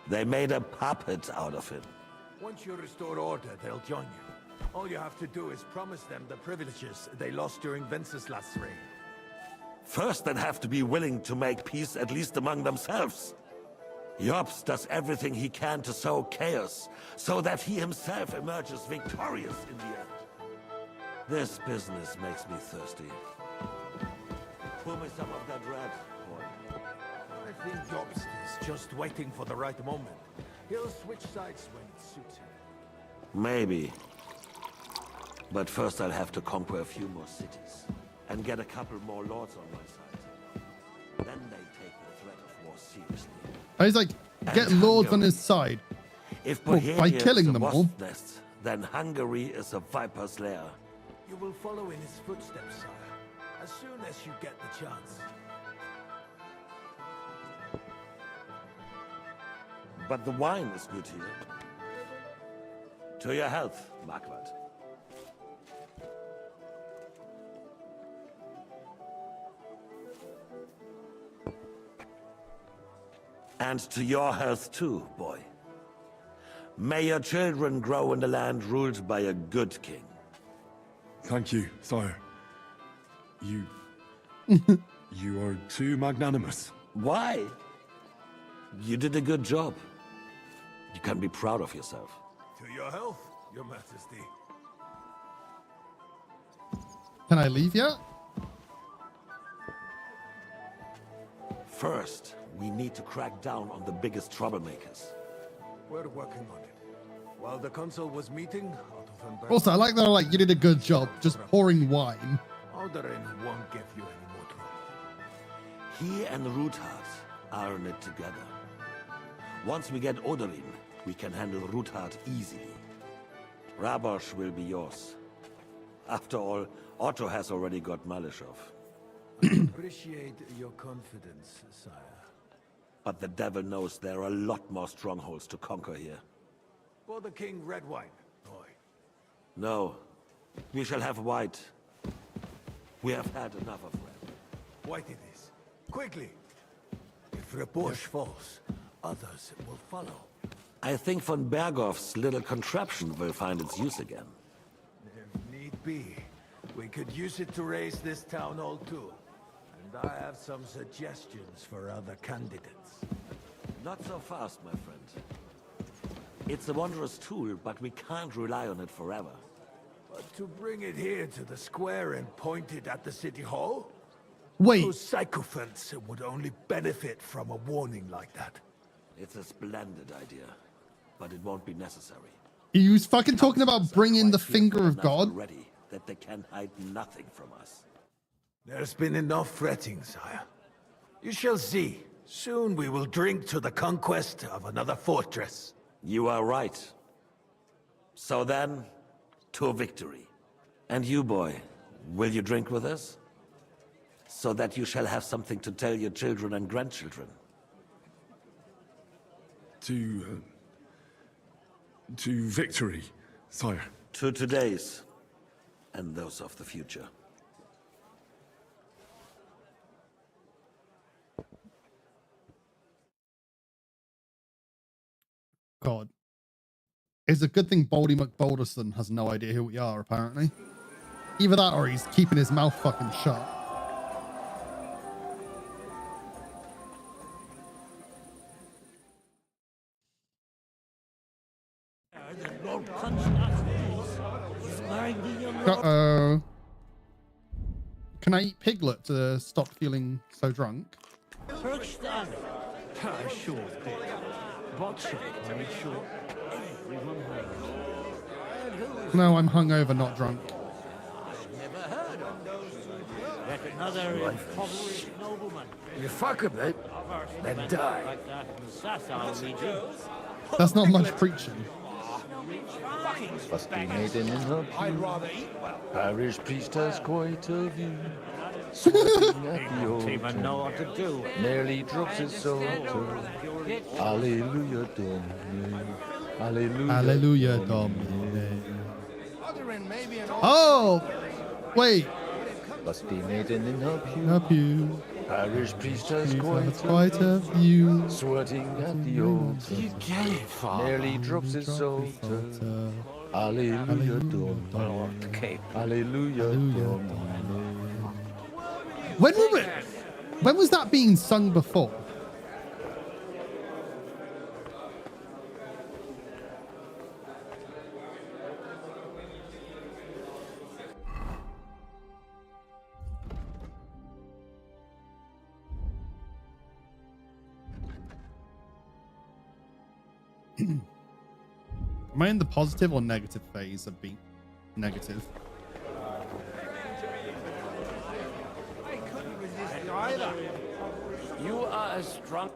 They made a puppet out of him. Once you restore order, they'll join you. All you have to do is promise them the privileges they lost during Wenceslas' reign. First, they'd have to be willing to make peace at least among themselves. Jobst does everything he can to sow chaos, so that he himself emerges victorious in the end. This business makes me thirsty. Pour me some of that red, boy. I think Jobst is just waiting for the right moment. He'll switch sides when it suits him. Maybe. But first I'll have to conquer a few more cities, and get a couple more lords on my side. Then they take the threat of war seriously. He's like, get lords on his side. If by Bohemia killing is a them all. wasp nest, then Hungary is a viper's lair. You will follow in his footsteps, sire, as soon as you get the chance. But the wine is good here. To your health, Marquardt. And to your health too, boy. May your children grow in a land ruled by a good king. Thank you, sire. You are too magnanimous. Why? You did a good job. You can be proud of yourself. To your health, your majesty. Can I leave yet? First, we need to crack down on the biggest troublemakers. We're working on it. While the consul was meeting, Otto van Bergen... Also, I like that. Like, you did a good job just pouring wine. Alderin won't give you any more trouble. He and Ruthard are in it together. Once we get Oderin, we can handle Ruthard easily. Rabosh will be yours. After all, Otto has already got Malishov. I appreciate your confidence, sire. But the devil knows there are a lot more strongholds to conquer here. For the king, red wine, boy. No, we shall have white. We have had enough of red. White it is. Quickly! If Rabosh falls, others will follow. I think von Berghoff's little contraption will find its use again. If need be, we could use it to raise this town hall too. And I have some suggestions for other candidates. Not so fast, my friend. It's a wondrous tool, but we can't rely on it forever. But to bring it here to the square and point it at the city hall? Wait. Those sycophants would only benefit from a warning like that. It's a splendid idea, but it won't be necessary. He was fucking talking about bringing the finger of God. Already that they can hide nothing from us. There's been enough fretting, sire. You shall see. Soon we will drink to the conquest of another fortress. You are right. So then, to victory. And you, boy, will you drink with us? So that you shall have something to tell your children and grandchildren. To victory, sire. To today's, and those of the future. God. It's a good thing Baldy McBalderson has no idea who we are, apparently. Either that or he's keeping his mouth fucking shut. Uh-oh. Can I eat Piglet to stop feeling so drunk? Perched on it. I sure did. Bolshevik made sure everyone heard. No, I'm hungover, not drunk. Never heard of. Yet another impoverished nobleman. You fuck a bit, then die. Like that in the Sasau region. That's not much preaching. Must be maiden in her pew. Parish priest has quite a view. Sweating at the altar. Even know what to do. Nearly drops his psalter. Alleluia Domine. Alleluia. Alleluia Domine. Oh! Wait. Must be maiden in her pew. Her pew. Parish priest has quite a view. Sweating at the altar. You get it, Father. Nearly drops his psalter. Alleluia Domine. Alleluia Domine. When was that being sung before? Am I in the positive or negative phase of being negative? Either. You are as strong.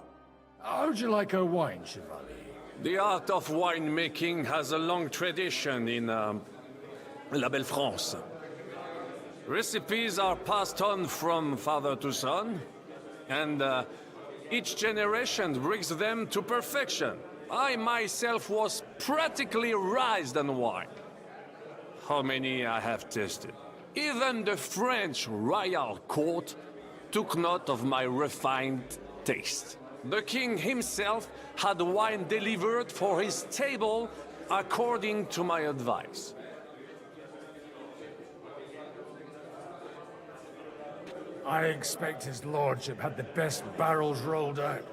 How would you like a wine, Chevalier? The art of winemaking has a long tradition in La Belle France. Recipes are passed on from father to son, and each generation brings them to perfection. I myself was practically raised on wine. How many I have tasted. Even the French royal court took note of my refined taste. The king himself had wine delivered for his table according to my advice. I expect his lordship had the best barrels rolled out.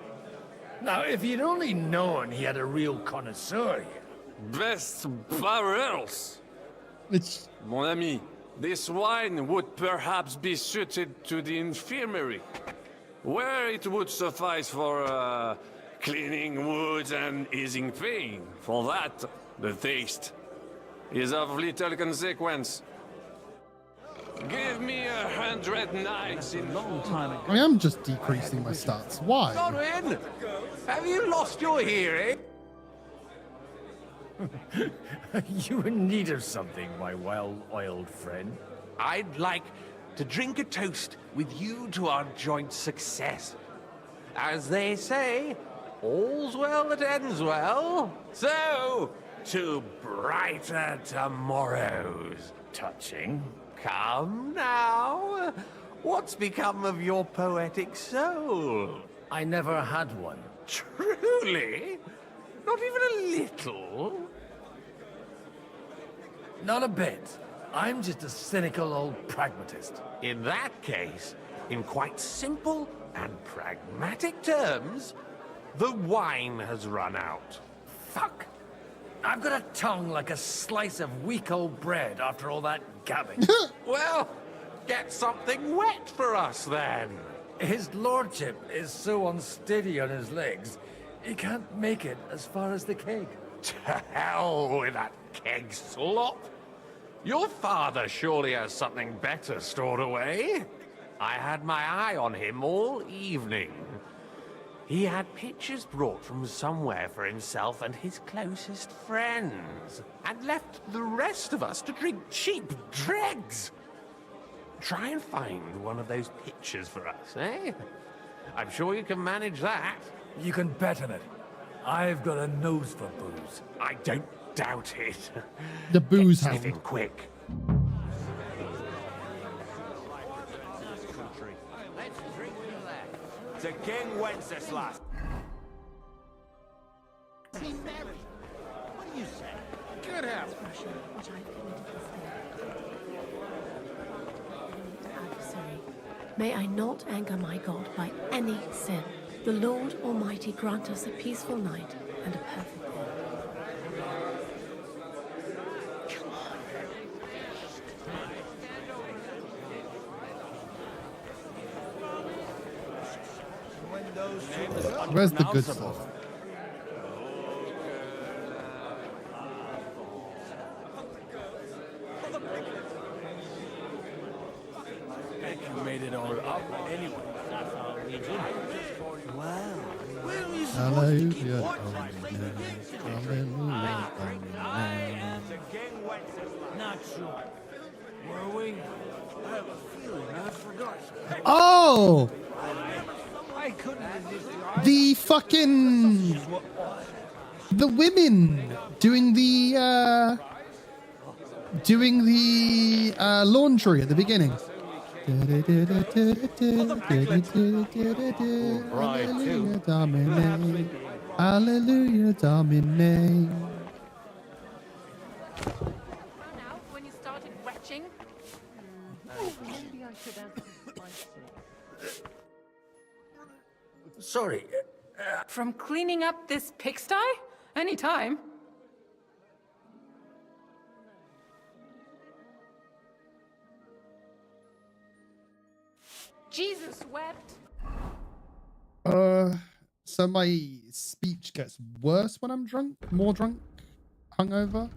Now, if you'd only known he had a real connoisseur here. Best barrels? Mon ami, this wine would perhaps be suited to the infirmary, where it would suffice for cleaning wounds and easing pain. For that, the taste is of little consequence. Give me 100 nights in long time. I am just decreasing my stats. Why? Godwin, have you lost your hearing? You in need of something, my well-oiled friend? I'd like to drink a toast with you to our joint success. As they say, all's well that ends well. So, to brighter tomorrows. Touching. Come now. What's become of your poetic soul? I never had one. Truly? Not even a little? Not a bit. I'm just a cynical old pragmatist. In that case, in quite simple and pragmatic terms, the wine has run out. Fuck. I've got a tongue like a slice of weak old bread after all that gabbing. Well, get something wet for us then. His lordship is so unsteady on his legs, he can't make it as far as the keg. To hell with that keg slop. Your father surely has something better stored away. I had my eye on him all evening. He had pictures brought from somewhere for himself and his closest friends, and left the rest of us to drink cheap dregs. Try and find one of those pictures for us, eh? I'm sure you can manage that. You can bet on it. I've got a nose for booze. I don't doubt it. The booze Get hound. sniffing quick. Let's drink to that. To King Wenceslas. See Mary. What do you say? Good health. Adversary, may I not anger my God by any sin. The Lord Almighty grant us a peaceful night and a perfect day. Where's the good stuff? You made it all up anyway. That's our region. Wow. Where is Hallelujah. Not sure. Were we? I have a feeling I forgot. Oh! I couldn't resist The fucking... The women doing the laundry at the beginning. Hallelujah, Domine. Hallelujah, Domine. Now, when you started retching. Maybe I should answer myself. Sorry. From cleaning up this pigsty? Anytime. Jesus wept. So my speech gets worse when I'm drunk, more drunk, hungover.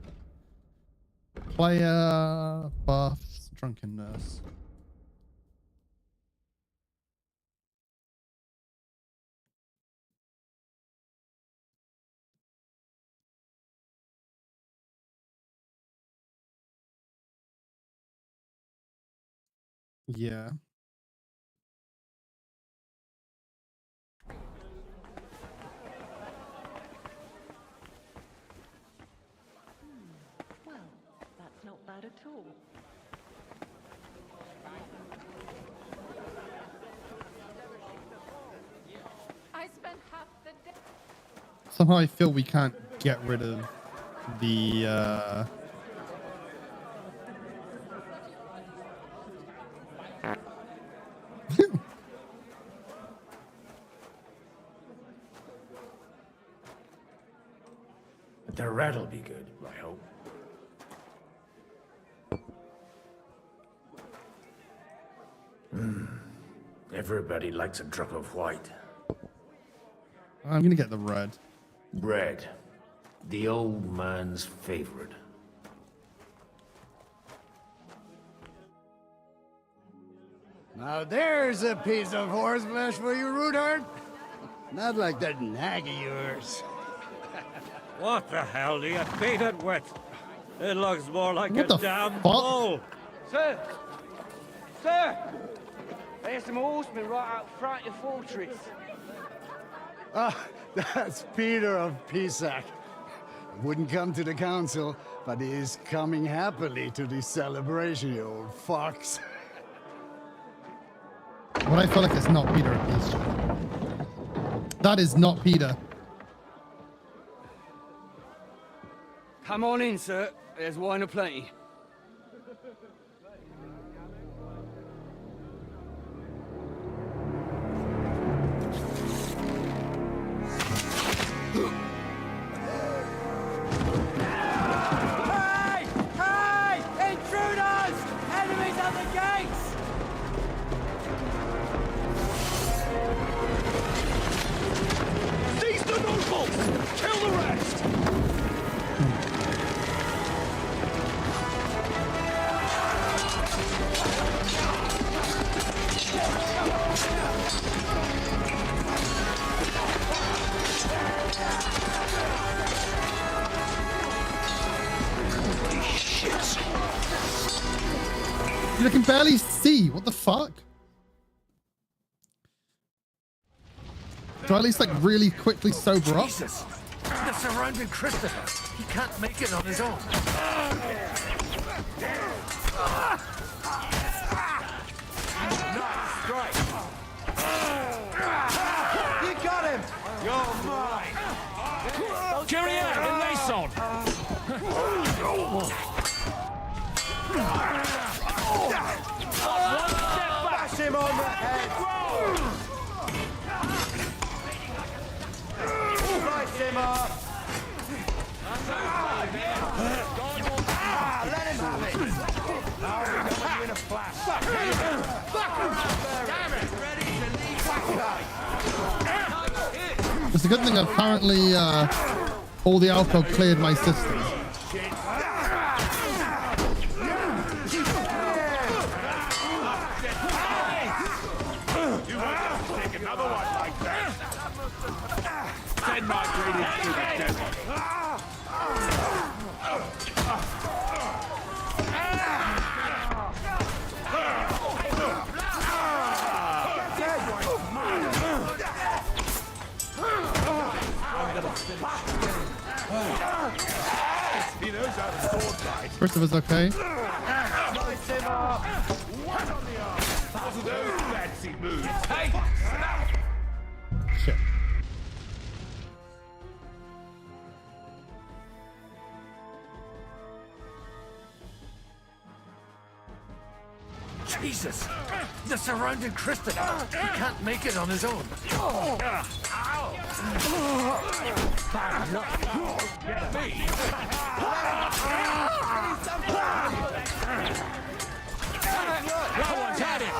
Player buffs, drunkenness. Yeah. Well, that's not bad at all. I spent half the day. Somehow I feel we can't get rid of the The rat'll be good, I hope. Everybody likes a drop of white. I'm gonna get the red. Bread. The old man's favorite. Now there's a piece of horseflesh for you, Rudart. Not like that nag of yours. What the hell do you feed it with? It looks more like What a the damn fuck? bull. Sir! Sir! There's some horsemen right out front of the fortress. Ah, that's Peter of Pisac. Wouldn't come to the council, but he is coming happily to this celebration, you old fox. But I feel like it's not Peter at least. That is not Peter. Come on in, sir. There's wine aplenty. Hey! Hey! Intruders! Enemies at the gates! Seize the nobles! Kill the rest! You can barely see. What the fuck? Do I at least like really quickly sober up? Jesus. The surrounding Christopher. He can't make it on his own. Nice strike. You got him. You're mine. Cheerio, the lace on. Bash him on the head. Slice him off. Let him have it. Now we know when you're in a flash. Damn it. Ready to leave. It's a good thing apparently all the alcohol cleared my system. Send my greetings to the devil. He knows how to sword fight. Christopher's okay. Slice him off. What on the arm? How's those fancy moves? Hey, Shit. Jesus! The surrounding Christopher. He can't make it on his own. Bad luck. Get me. No one's had it.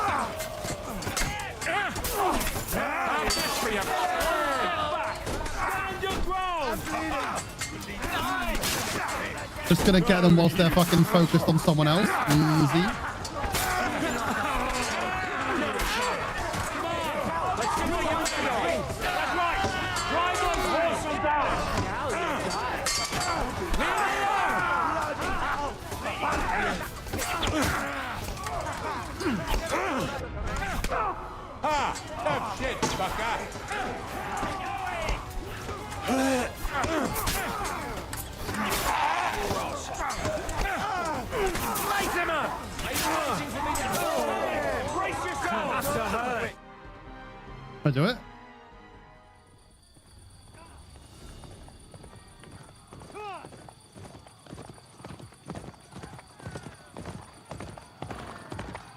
I'll fish for you. Stand your ground. Just gonna get them whilst they're fucking focused on someone else. Easy. Tough shit, fucker. Light him up. Brace yourself. I do it.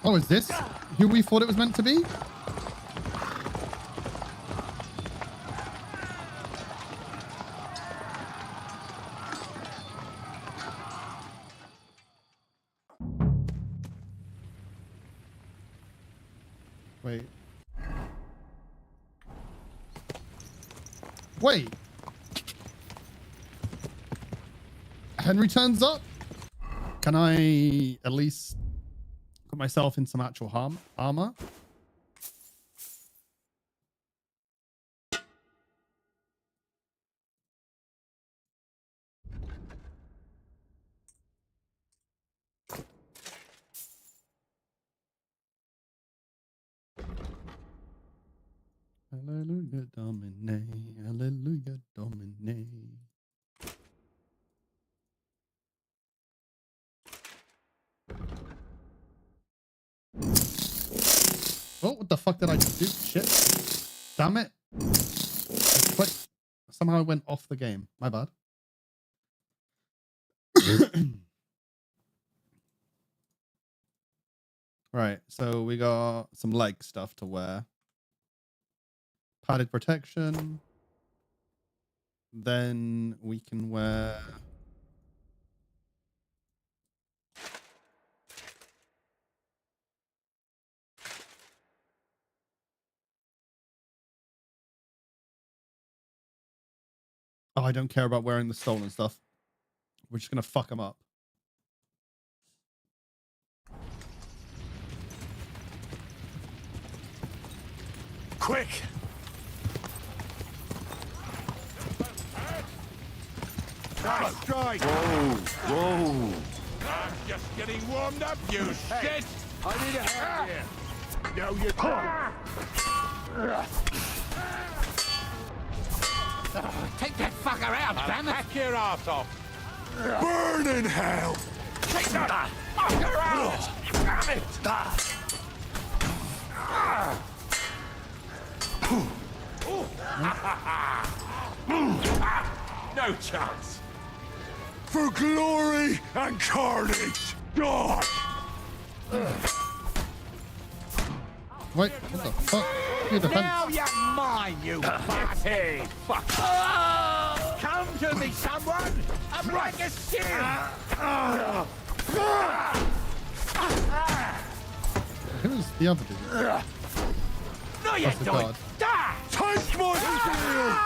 Oh, is this who we thought it was meant to be? Wait. Wait. Henry turns up? Can I at least put myself in some actual armor? Hallelujah, Domine. Hallelujah, Domine. Oh, what the fuck did I just do? Shit. Damn it. Somehow I went off the game. My bad. Right, so we got some leg stuff to wear. Padded protection. Then we can wear... Oh, I don't care about wearing the stolen stuff. We're just going to fuck them up. Quick! Nice strike! Whoa, whoa. I'm just getting warmed up, you shit! I need a hand here. No, you don't. Take that fucker out, damn it! Hack your ass off! Burn in hell! Take that fucker out! Damn it! No chance! For glory and carnage! God! Wait, what the fuck? Your defense. Now you're mine, you bastard! Fuck! Come to me, someone! I'm like a shield! Who's the other dude? No, you That's the don't! guard. Die! Take my shield!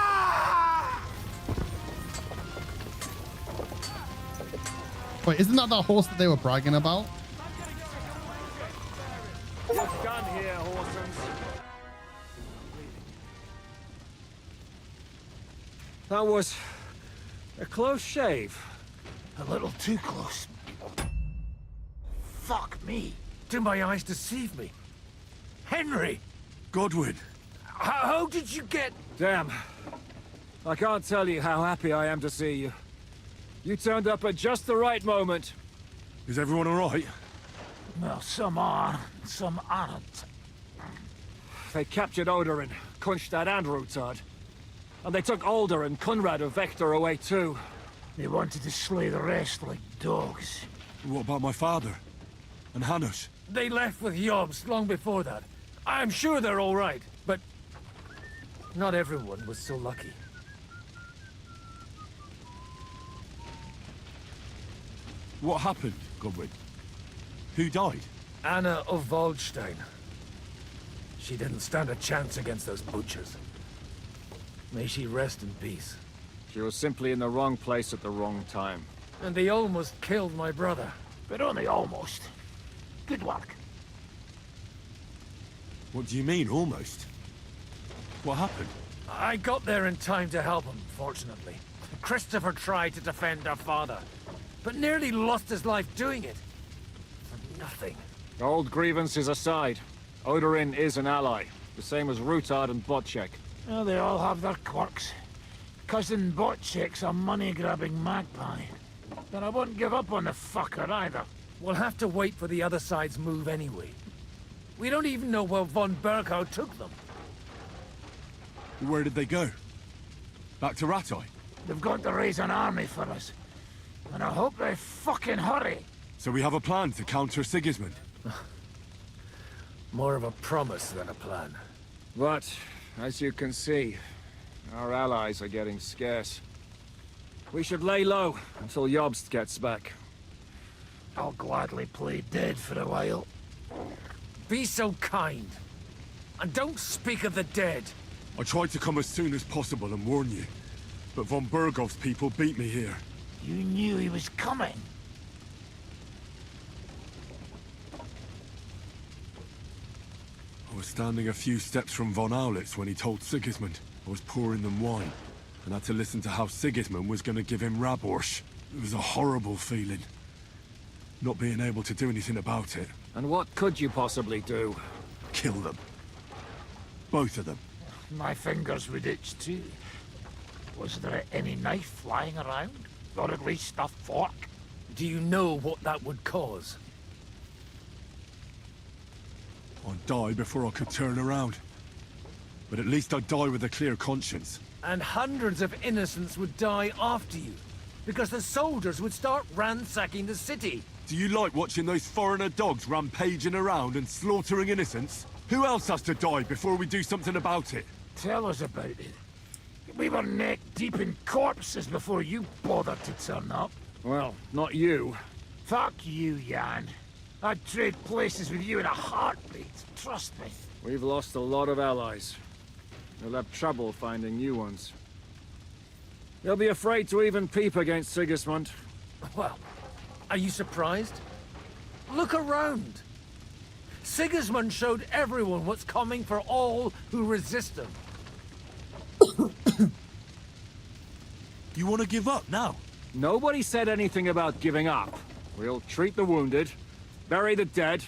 Wait, isn't that horse that they were bragging about? You're done here, Horsens. That was a close shave. A little too close. Fuck me. Did my eyes deceive me? Henry! Godwin! How did you get... Damn. I can't tell you how happy I am to see you. You turned up at just the right moment. Is everyone alright? Well, some are, some aren't. They captured Odorin, Kunstad and Rutard. And they took Alder and Kunrad of Vector away too. They wanted to slay the rest like dogs. What about my father? And Hanush? They left with Yobs long before that. I'm sure they're all right, but not everyone was so lucky. What happened, Godwin? Who died? Anna of Waldstein. She didn't stand a chance against those butchers. May she rest in peace. She was simply in the wrong place at the wrong time. And they almost killed my brother. But only almost. Good work. What do you mean, almost? What happened? I got there in time to help him, fortunately. Christopher tried to defend our father, but nearly lost his life doing it. For nothing. Old grievances aside, Odorin is an ally, the same as Rutard and Botchek. Well, they all have their quirks. Cousin Botchek's a money-grabbing magpie. But I wouldn't give up on the fucker either. We'll have to wait for the other side's move anyway. We don't even know where von Berghow took them. Where did they go? Back to Rattay? They've got to raise an army for us. And I hope they fucking hurry. So we have a plan to counter Sigismund? More of a promise than a plan. But, as you can see, our allies are getting scarce. We should lay low until Jobst gets back. I'll gladly play dead for a while. Be so kind. And don't speak of the dead. I tried to come as soon as possible and warn you, but von Bergov's people beat me here. You knew he was coming. I was standing a few steps from von Aulitz when he told Sigismund I was pouring them wine, and had to listen to how Sigismund was going to give him Raborsch. It was a horrible feeling, not being able to do anything about it. And what could you possibly do? Kill them. Both of them. My fingers would itch too. Was there any knife lying around? Or at least a fork? Do you know what that would cause? I'd die before I could turn around. But at least I'd die with a clear conscience. And hundreds of innocents would die after you. Because the soldiers would start ransacking the city. Do you like watching those foreigner dogs rampaging around and slaughtering innocents? Who else has to die before we do something about it? Tell us about it. We were neck deep in corpses before you bothered to turn up. Well, not you. Fuck you, Jan. I'd trade places with you in a heartbeat. Trust me. We've lost a lot of allies. We'll have trouble finding new ones. They'll be afraid to even peep against Sigismund. Well, are you surprised? Look around. Sigismund showed everyone what's coming for all who resist him. You want to give up now? Nobody said anything about giving up. We'll treat the wounded, bury the dead,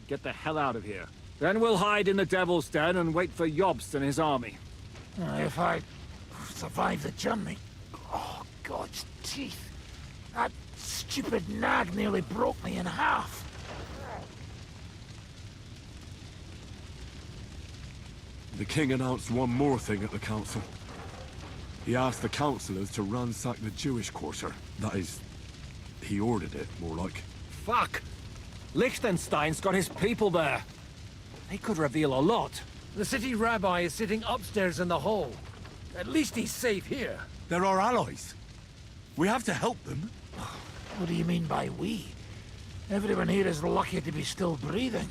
get the hell out of here. Then we'll hide in the Devil's Den and wait for Jobst and his army. If I survive the journey. Oh, God's teeth. That stupid nag nearly broke me in half. The king announced one more thing at the council. He asked the councillors to ransack the Jewish quarter. That is, he ordered it, more like. Fuck! Liechtenstein's got his people there. They could reveal a lot. The city rabbi is sitting upstairs in the hall. At least he's safe here. They're our allies. We have to help them. What do you mean by we? Everyone here is lucky to be still breathing.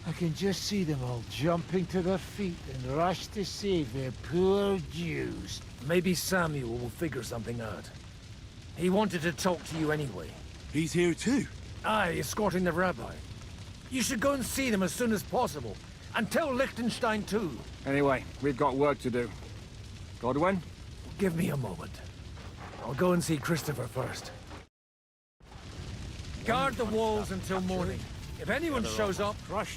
I can just see them all jumping to their feet and rush to save their poor Jews. Maybe Samuel will figure something out. He wanted to talk to you anyway. He's here too? Aye, escorting the rabbi. You should go and see them as soon as possible. And tell Liechtenstein too. Anyway, we've got work to do. Godwin? Give me a moment. I'll go and see Christopher first. Guard the walls until morning. If anyone shows up,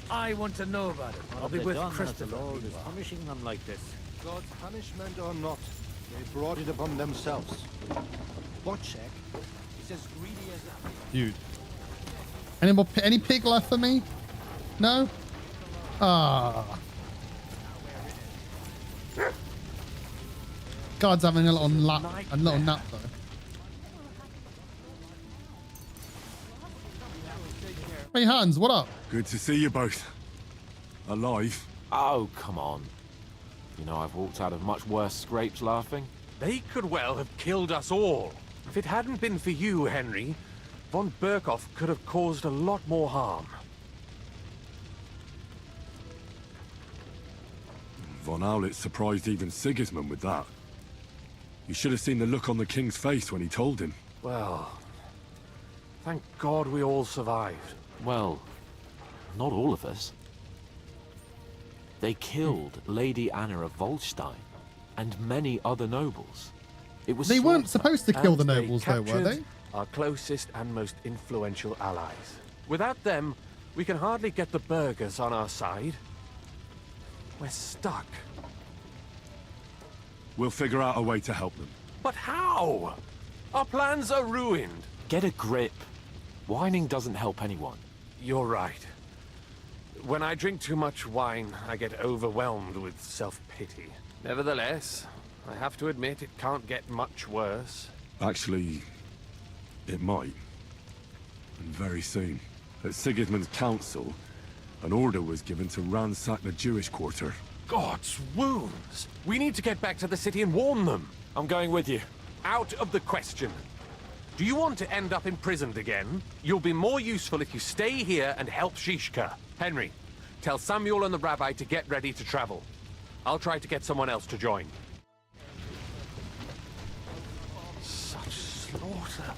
I want to know about it. I'll be with Christopher. The Lord is punishing them like this. God's punishment or not, they brought it upon themselves. Wojciech is as greedy as a... Dude. Any pig left for me? No? Ah. God's having a little nap though. Hey Hans, what up? Good to see you both. Alive. Oh, come on. You know, I've walked out of much worse scrapes laughing. They could well have killed us all. If it hadn't been for you, Henry, von Berkhoff could have caused a lot more harm. Von Aulitz surprised even Sigismund with that. You should have seen the look on the king's face when he told him. Well, thank God we all survived. Well, not all of us. They killed Lady Anna of Volstein and many other nobles. It was They weren't supposed to kill the And they nobles though, were they? captured our closest and most influential allies. Without them, we can hardly get the burghers on our side. We're stuck. We'll figure out a way to help them. But how? Our plans are ruined. Get a grip. Whining doesn't help anyone. You're right. When I drink too much wine, I get overwhelmed with self-pity. Nevertheless, I have to admit it can't get much worse. Actually, it might. And very soon. At Sigismund's council, an order was given to ransack the Jewish quarter. God's wounds! We need to get back to the city and warn them. I'm going with you. Out of the question. Do you want to end up imprisoned again? You'll be more useful if you stay here and help Shishka. Henry, tell Samuel and the rabbi to get ready to travel. I'll try to get someone else to join. Such slaughter.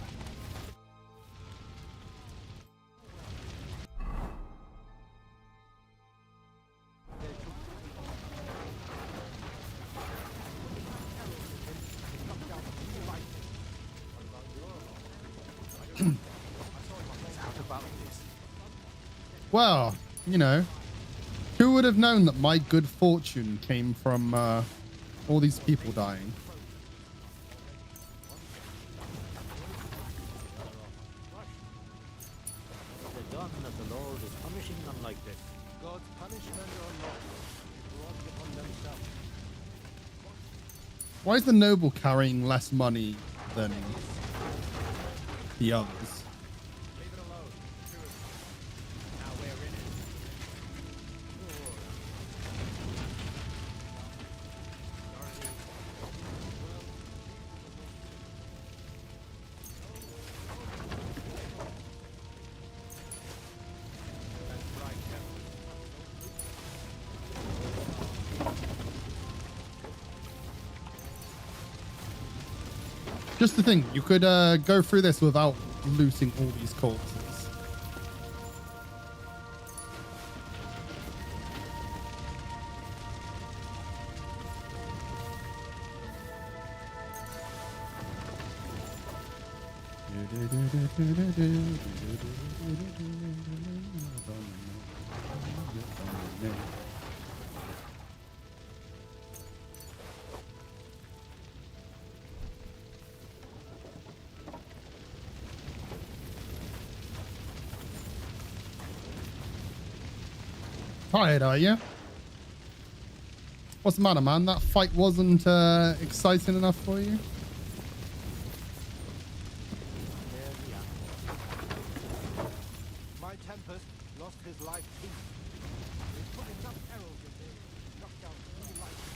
Well, you know, who would have known that my good fortune came from all these people dying? They're done that the Lord is punishing them like this. God's punishment or not, they brought it upon themselves. Why is the noble carrying less money than the others? Just the thing, you could go through this without looting all these corpses. Tired, are you? What's the matter, man? That fight wasn't exciting enough for you? My Tempest lost his life too. They put enough arrows in there to knock down 3 lights.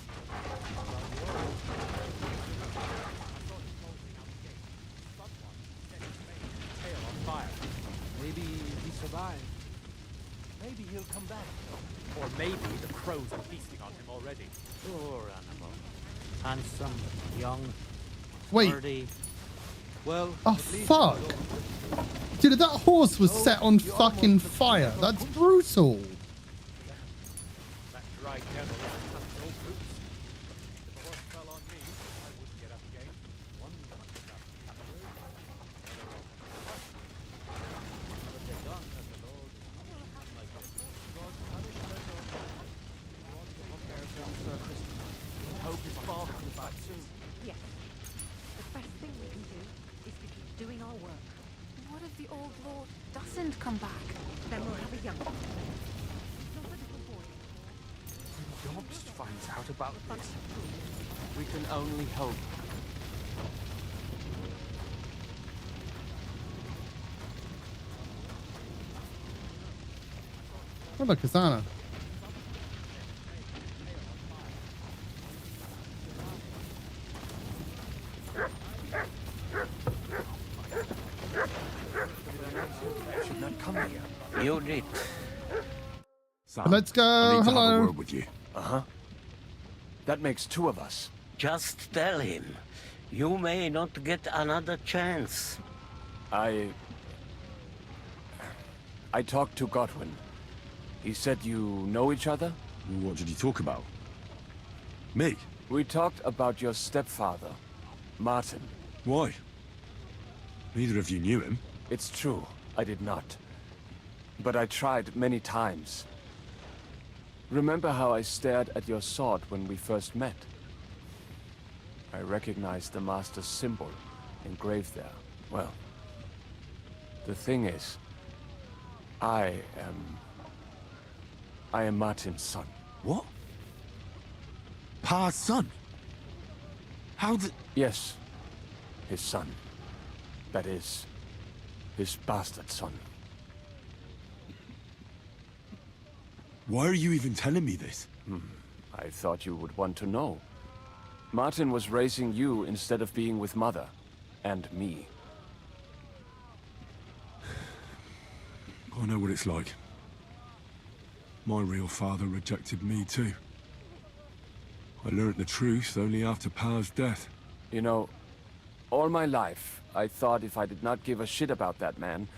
Tail on fire. Maybe he survived. Maybe he'll come back. Or maybe the crows are feasting on him already. Poor animal. Handsome, young, Wait. sturdy. Well, Oh, fuck. Dude, that horse was set on fucking fire. That's brutal. That dry devil has no boots. If a horse fell on me, I wouldn't get up again. One must have captured. But they're done as the Lord is like this. God's punishment on prepare for the surface. Hope his father comes back soon. Yes. The best thing we can do is to keep doing our work. What if the old lord doesn't come back? Then we'll have a young one. Not a little boy. If Dobbs finds out about this, we can only hope. Oh, look, Kasana. Should not come here. You did. Sam, Let's go. I need to have a Hello. word with you. Uh-huh. That makes 2 of us. Just tell him. You may not get another chance. I talked to Godwin. He said you know each other? What did you talk about? Me? We talked about your stepfather, Martin. Why? Neither of you knew him. It's true, I did not. But I tried many times. Remember how I stared at your sword when we first met? I recognized the Master's symbol engraved there. Well, the thing is, I am Martin's son. What? Pa's son? How did... Yes, his son. That is, his bastard son. Why are you even telling me this? I thought you would want to know. Martin was raising you instead of being with Mother. And me. I know what it's like. My real father rejected me too. I learned the truth only after Pa's death. You know, all my life, I thought if I did not give a shit about that man,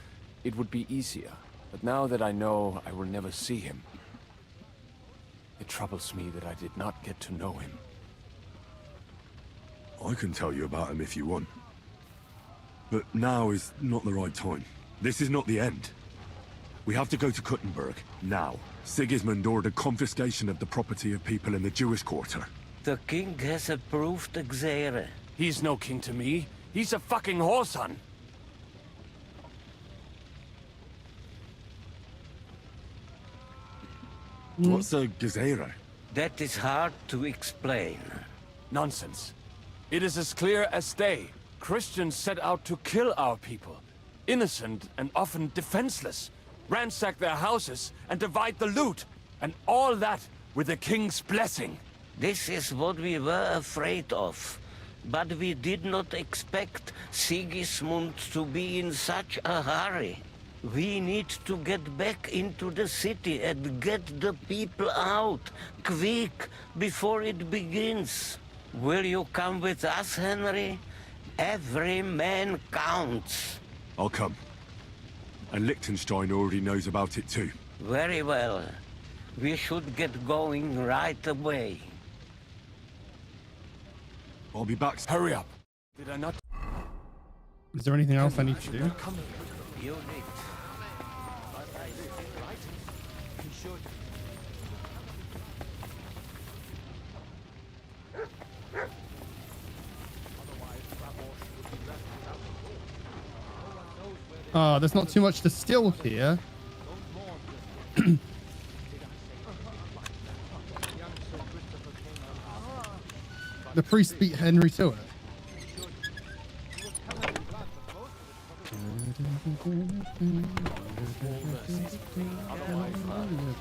it would be easier. But now that I know I will never see him, it troubles me that I did not get to know him. I can tell you about him if you want. But now is not the right time. This is not the end. We have to go to Kuttenberg, now. Sigismund ordered confiscation of the property of people in the Jewish quarter. The king has approved Xere. He's no king to me. He's a fucking whoreson. What's a Gezerah? That is hard to explain. Nonsense. It is as clear as day. Christians set out to kill our people. Innocent and often defenseless. Ransack their houses and divide the loot. And all that with the king's blessing. This is what we were afraid of. But we did not expect Sigismund to be in such a hurry. We need to get back into the city and get the people out, quick, before it begins. Will you come with us, Henry? Every man counts. I'll come. And Liechtenstein already knows about it too. Very well. We should get going right away. I'll be back. Hurry up. Did I not? Is there anything else I need to do? You need. There's not too much to steal here. The priest beat Henry to it.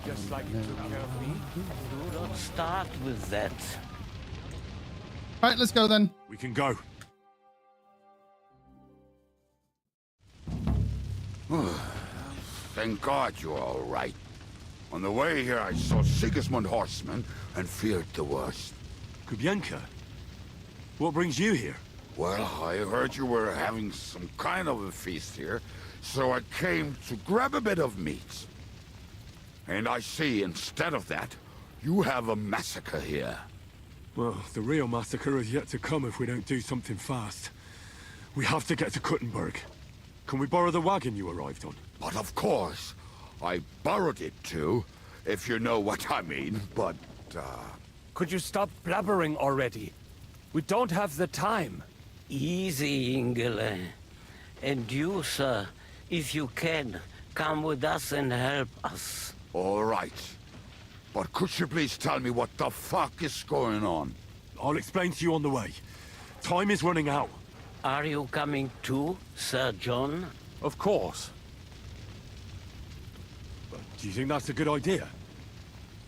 Just like you took care of me. Do not start with that. All right, let's go then. We can go. Thank God you're all right. On the way here, I saw Sigismund horsemen and feared the worst. Kubienka? What brings you here? Well, I heard you were having some kind of a feast here, so I came to grab a bit of meat. And I see, instead of that, you have a massacre here. Well, the real massacre is yet to come if we don't do something fast. We have to get to Kuttenberg. Can we borrow the wagon you arrived on? But of course. I borrowed it too, if you know what I mean, but, Could you stop blabbering already? We don't have the time. Easy, Ingele. And you, sir, if you can, come with us and help us. All right. But could you please tell me what the fuck is going on? I'll explain to you on the way. Time is running out. Are you coming too, Sir John? Of course. But do you think that's a good idea?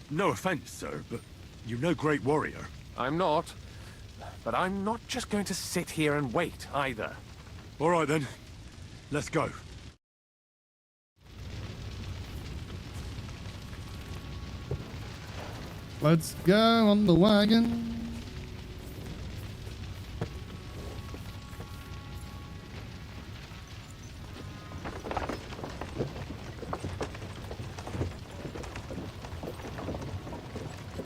No offense, sir, but you're no great warrior. I'm not. But I'm not just going to sit here and wait, either. All right, then. Let's go. Let's go on the wagon.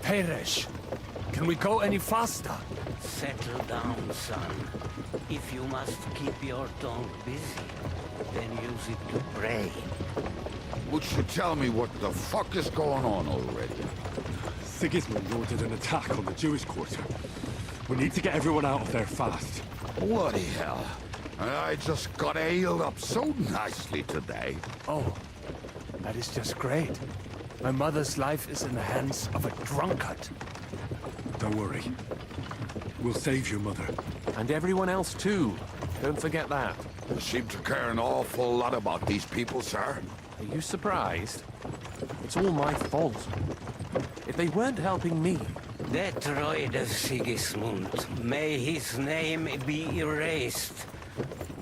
Peresh, can we go any faster? Settle down, son. If you must keep your tongue busy, then use it to pray. Would you tell me what the fuck is going on already? Sigismund ordered an attack on the Jewish quarter. We need to get everyone out of there fast. Bloody hell. I just got ailed up so nicely today. Oh, that is just great. My mother's life is in the hands of a drunkard. Don't worry. We'll save your mother. And everyone else too. Don't forget that. You seem to care an awful lot about these people, sir. Are you surprised? It's all my fault. If they weren't helping me... That Royd Sigismund, may his name be erased,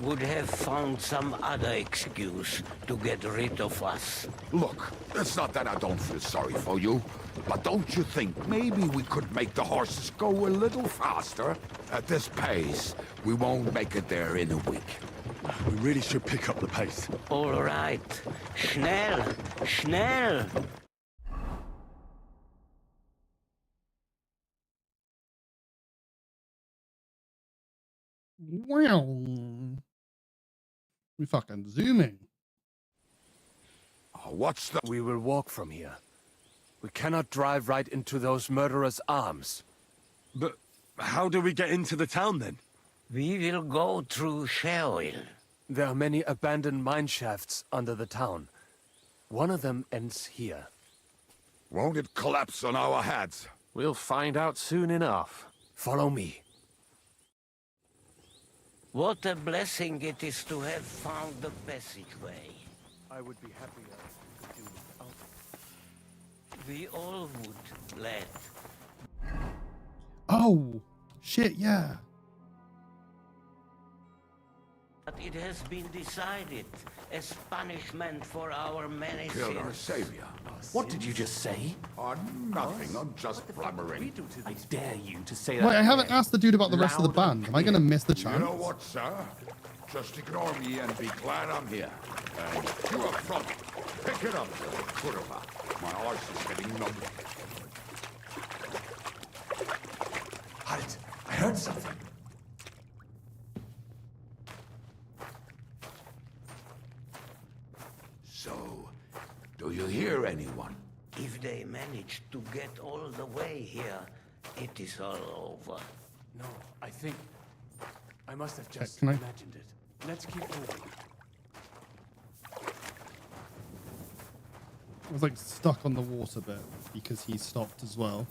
would have found some other excuse to get rid of us. Look, it's not that I don't feel sorry for you, but don't you think maybe we could make the horses go a little faster? At this pace, we won't make it there in a week. We really should pick up the pace. All right. Schnell! Schnell! Wow. We fucking zooming. What's the... We will walk from here. We cannot drive right into those murderers' arms. But how do we get into the town then? We will go through Sheol. There are many abandoned mine shafts under the town. One of them ends here. Won't it collapse on our heads? We'll find out soon enough. Follow me. What a blessing it is to have found the passageway. I would be happier to do without it. We all would, lad. Oh, shit, yeah. But it has been decided as punishment for our many Killed our sins. savior. What did you just say? Nothing, I'm just blabbering. I dare you to say Wait, that. I haven't asked the dude about the rest of the Loud and band. Am I going to miss the chance? You know what, sir? Just ignore me and be glad I'm here. And you up front. Pick it up, Kurva. My arse is getting numb. Halt! I heard something. So, do you hear anyone? If they manage to get all the way here, it is all over. No, I think... I must have just Can I- imagined it. Let's keep moving. I was like stuck on the water bit because he stopped as well.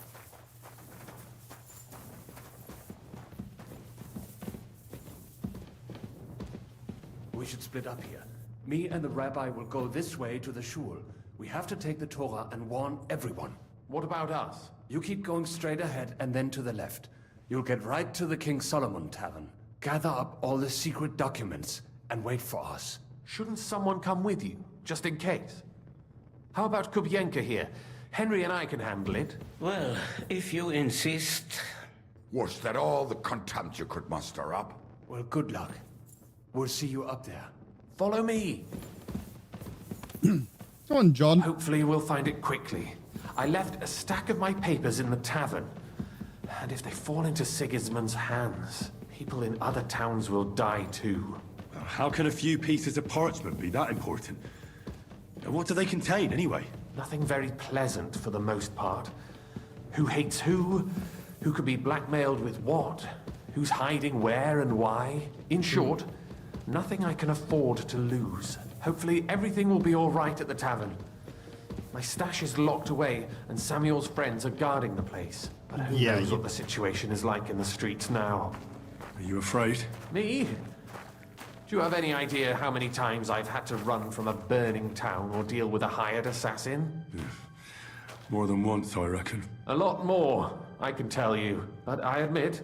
split up here. Me and the rabbi will go this way to the shul. We have to take the Torah and warn everyone. What about us? You keep going straight ahead and then to the left. You'll get right to the King Solomon Tavern. Gather up all the secret documents and wait for us. Shouldn't someone come with you, just in case? How about Kubyenka here? Henry and I can handle it. Well, if you insist. Was that all the contempt you could muster up? Well, good luck. We'll see you up there. Follow me. Come on, John. Hopefully we'll find it quickly. I left a stack of my papers in the tavern. And if they fall into Sigismund's hands, people in other towns will die too. How can a few pieces of parchment be that important? What do they contain, anyway? Nothing very pleasant for the most part. Who hates who? Who could be blackmailed with what? Who's hiding where and why? In short, nothing I can afford to lose. Hopefully everything will be all right at the tavern. My stash is locked away, and Samuel's friends are guarding the place. But who knows what the situation is like in the streets now? Are you afraid? Me? Do you have any idea how many times I've had to run from a burning town or deal with a hired assassin? More than once, I reckon. A lot more, I can tell you. But I admit,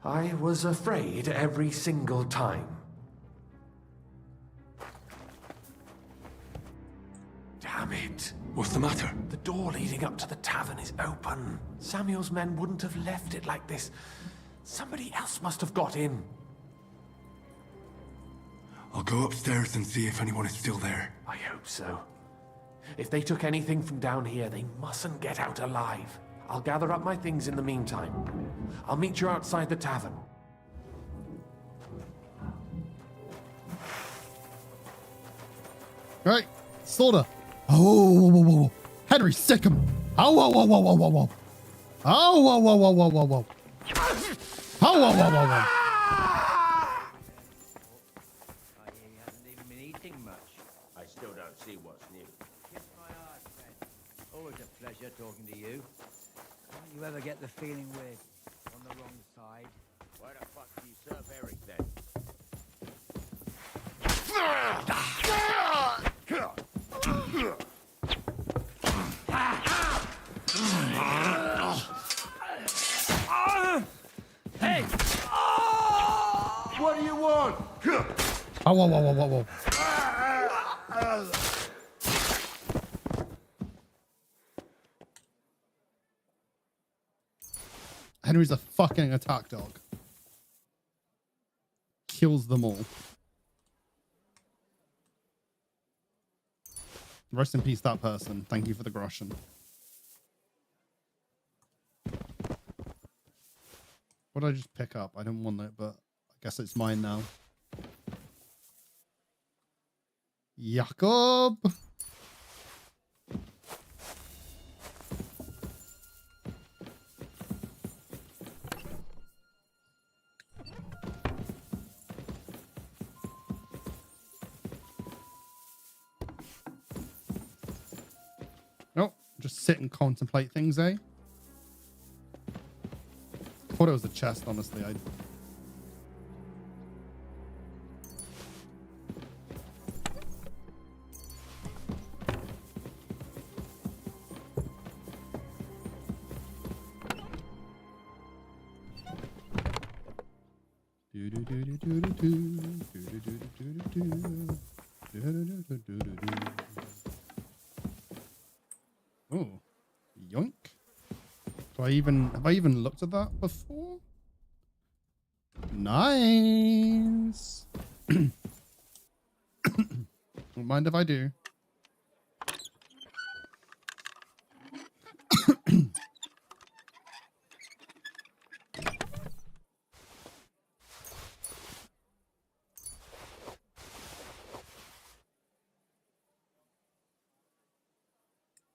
I was afraid every single time. Damn it. What's the matter? The door leading up to the tavern is open. Samuel's men wouldn't have left it like this. Somebody else must have got in. I'll go upstairs and see if anyone is still there. I hope so. If they took anything from down here, they mustn't get out alive. I'll gather up my things in the meantime. I'll meet you outside the tavern. Right, sorta. Oh, whoa, whoa, whoa, whoa. Henry, sick him. Oh, whoa, whoa, whoa, whoa, whoa, whoa. Oh, whoa, whoa, whoa, whoa, whoa, whoa. Oh, whoa, whoa, whoa, whoa. I still don't see what's new. Kiss my ass, Ben. Always a pleasure talking to you. Don't you ever get the feeling we're on the wrong side? Why the fuck do you serve Eric then? Hey! What do you want? Oh, whoa, whoa, whoa, whoa, whoa. Henry's a fucking attack dog. Kills them all. Rest in peace, that person. Thank you for the groschen. What did I just pick up? I don't want it, but I guess it's mine now. Jakob! Oh, just sit and contemplate things, eh? Thought it was a chest, honestly. Oh, yoink. Have I even looked at that before? Nice. Don't mind if I do.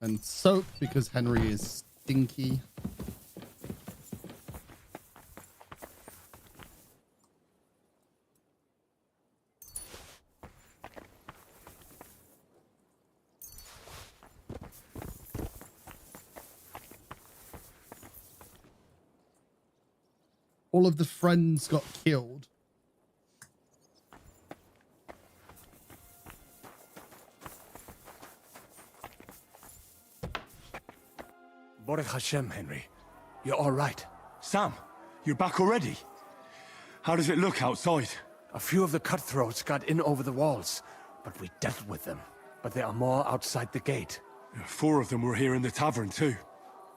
And soap because Henry is stinky. All of the friends got killed. Baruch Hashem, Henry. You're all right. Sam, you're back already? How does it look outside? A few of the cutthroats got in over the walls, but we dealt with them. But there are more outside the gate. 4 of them were here in the tavern too.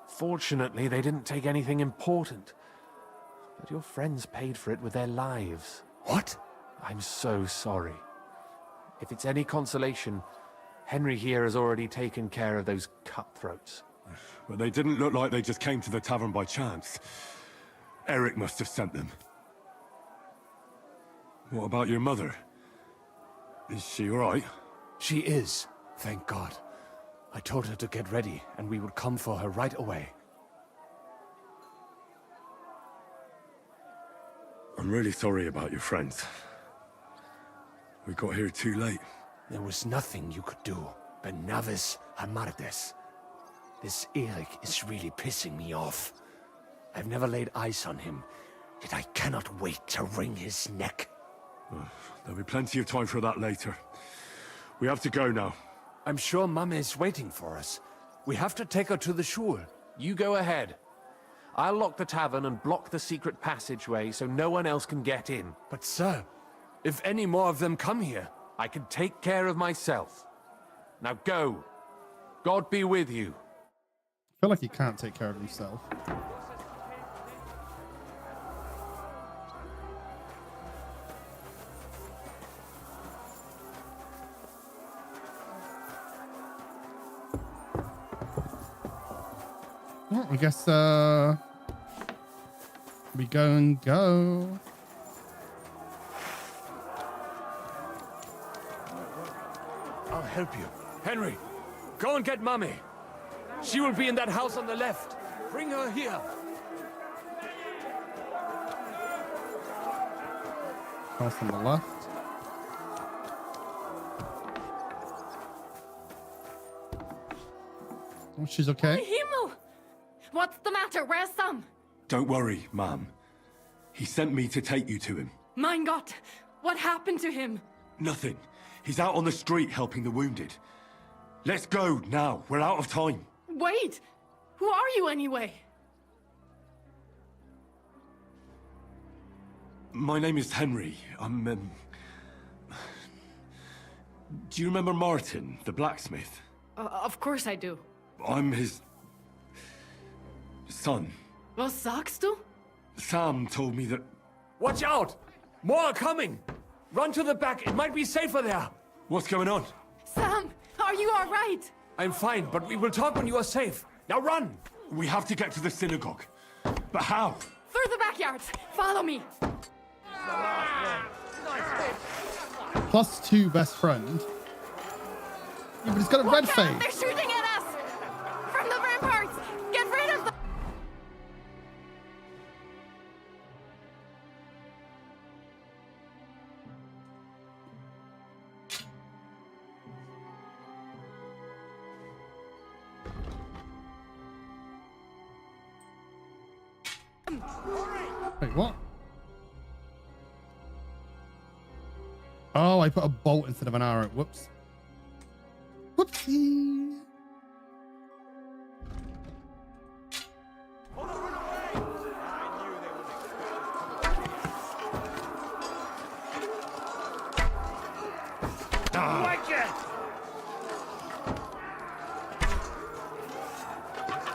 Fortunately, they didn't take anything important. But your friends paid for it with their lives. What? I'm so sorry. If it's any consolation, Henry here has already taken care of those cutthroats. But they didn't look like they just came to the tavern by chance. Eric must have sent them. What about your mother? Is she all right? She is, thank God. I told her to get ready, and we would come for her right away. I'm really sorry about your friends. We got here too late. There was nothing you could do. Benavis Hamardes. This Eric is really pissing me off. I've never laid eyes on him, yet I cannot wait to wring his neck. There'll be plenty of time for that later. We have to go now. I'm sure Mama is waiting for us. We have to take her to the shul. You go ahead. I'll lock the tavern and block the secret passageway so no one else can get in. But sir, if any more of them come here, I can take care of myself. Now go. God be with you. I feel like he can't take care of himself. Well, I guess we go and go. I'll help you. Henry, go and get Mummy. She will be in that house on the left. Bring her here. House on the left. Oh, she's okay. Himmel! What's the matter? Where's Sam? Don't worry, ma'am. He sent me to take you to him. Mein Gott! What happened to him? Nothing. He's out on the street helping the wounded. Let's go now. We're out of time. Wait! Who are you anyway? My name is Henry. I'm, Do you remember Martin, the blacksmith? Of course I do. I'm his... son. Was sagst du? Sam told me that... Watch out! More are coming! Run to the back, it might be safer there! What's going on? Sam, are you all right? I'm fine, but we will talk when you are safe. Now run! We have to get to the synagogue. But how? Through the backyards. Follow me. +2 best friend. Yeah, but he's got a red face. They're shooting at us! From the ramparts! Get rid of them! Wait, what? Oh, I put a bolt instead of an arrow. Whoops. Whoopsie.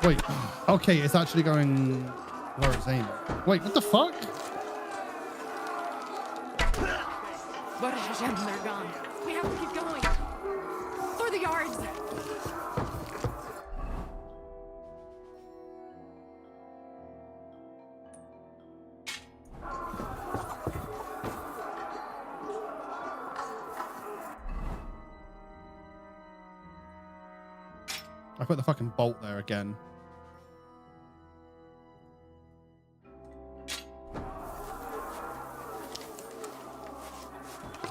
Wait. Okay, it's actually going where it's aiming. Wait, what the fuck? Baruch Hashem, they're gone. We have to keep going. Through the yards. I put the fucking bolt there again.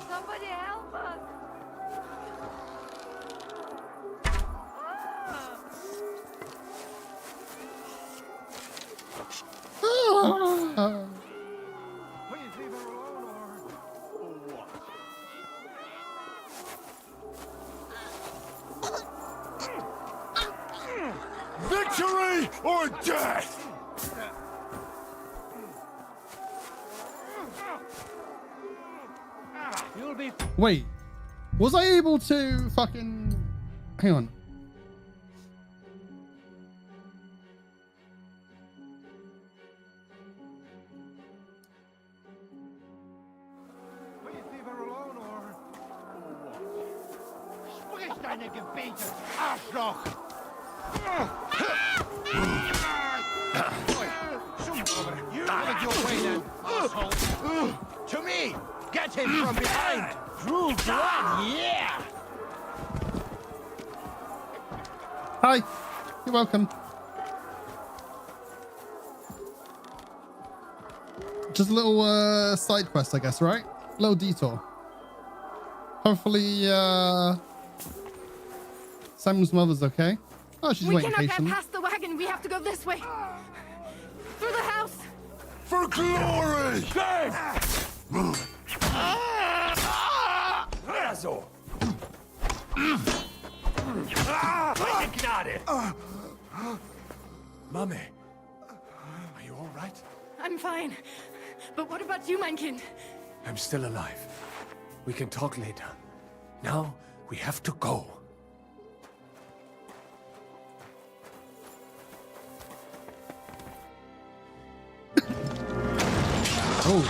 Somebody help us. Please leave her alone or what? Victory or death! You'll be... Wait, was I able to fucking... Hang on. Sprich deine Gebete, Arschloch! You have it your way then, asshole! To me! Get him from behind! True blood, yeah! Hi, you're welcome. Just a little side quest, I guess, right? Little detour. Hopefully, Sam's mother's okay. Oh, she's We waiting cannot patiently. get past the wagon. We have to go this way. Through the house. For glory! Mummy, are you all right? I'm fine. But what about you, mein Kind? I'm still alive. We can talk later. Now, we have to go. Oh.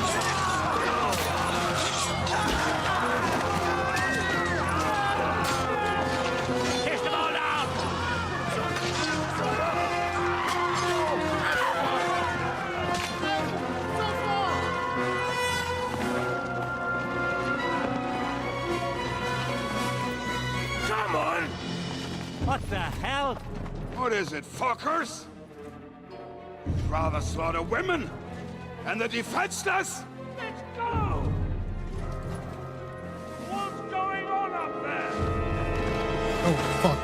Come on! What the hell? What is it, fuckers? Rather slaughter women and the defenseless? Let's go! What's going on up there? Oh, fuck.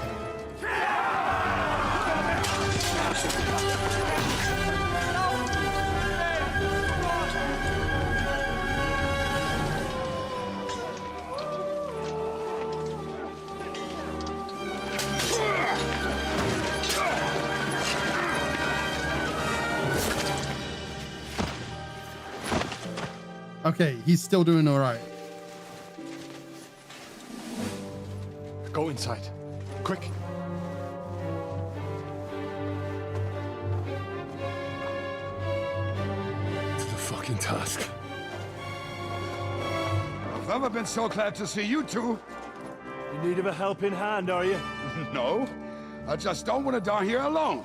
Okay, he's still doing all right. Go inside. Quick. To the fucking task. I've never been so glad to see you two. In need of a helping hand, are you? No, I just don't want to die here alone.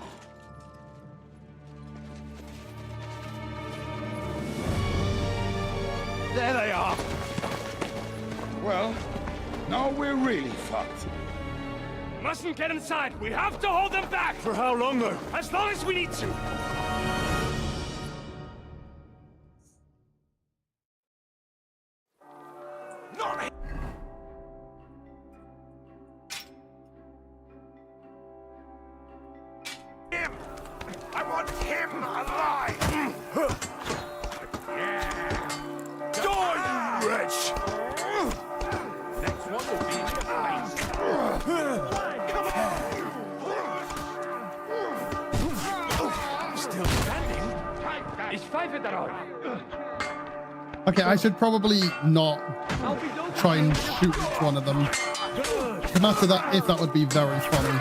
There they are. Well, now we're really fucked. Mustn't get inside. We have to hold them back. For how long, though? As long as we need to. Not him! I want him alive! Die, you wretch! Next one will be in your face. Still standing? Ich pfeife darauf. Okay, I should probably not try and shoot each one of them. Come after that, if that would be very funny.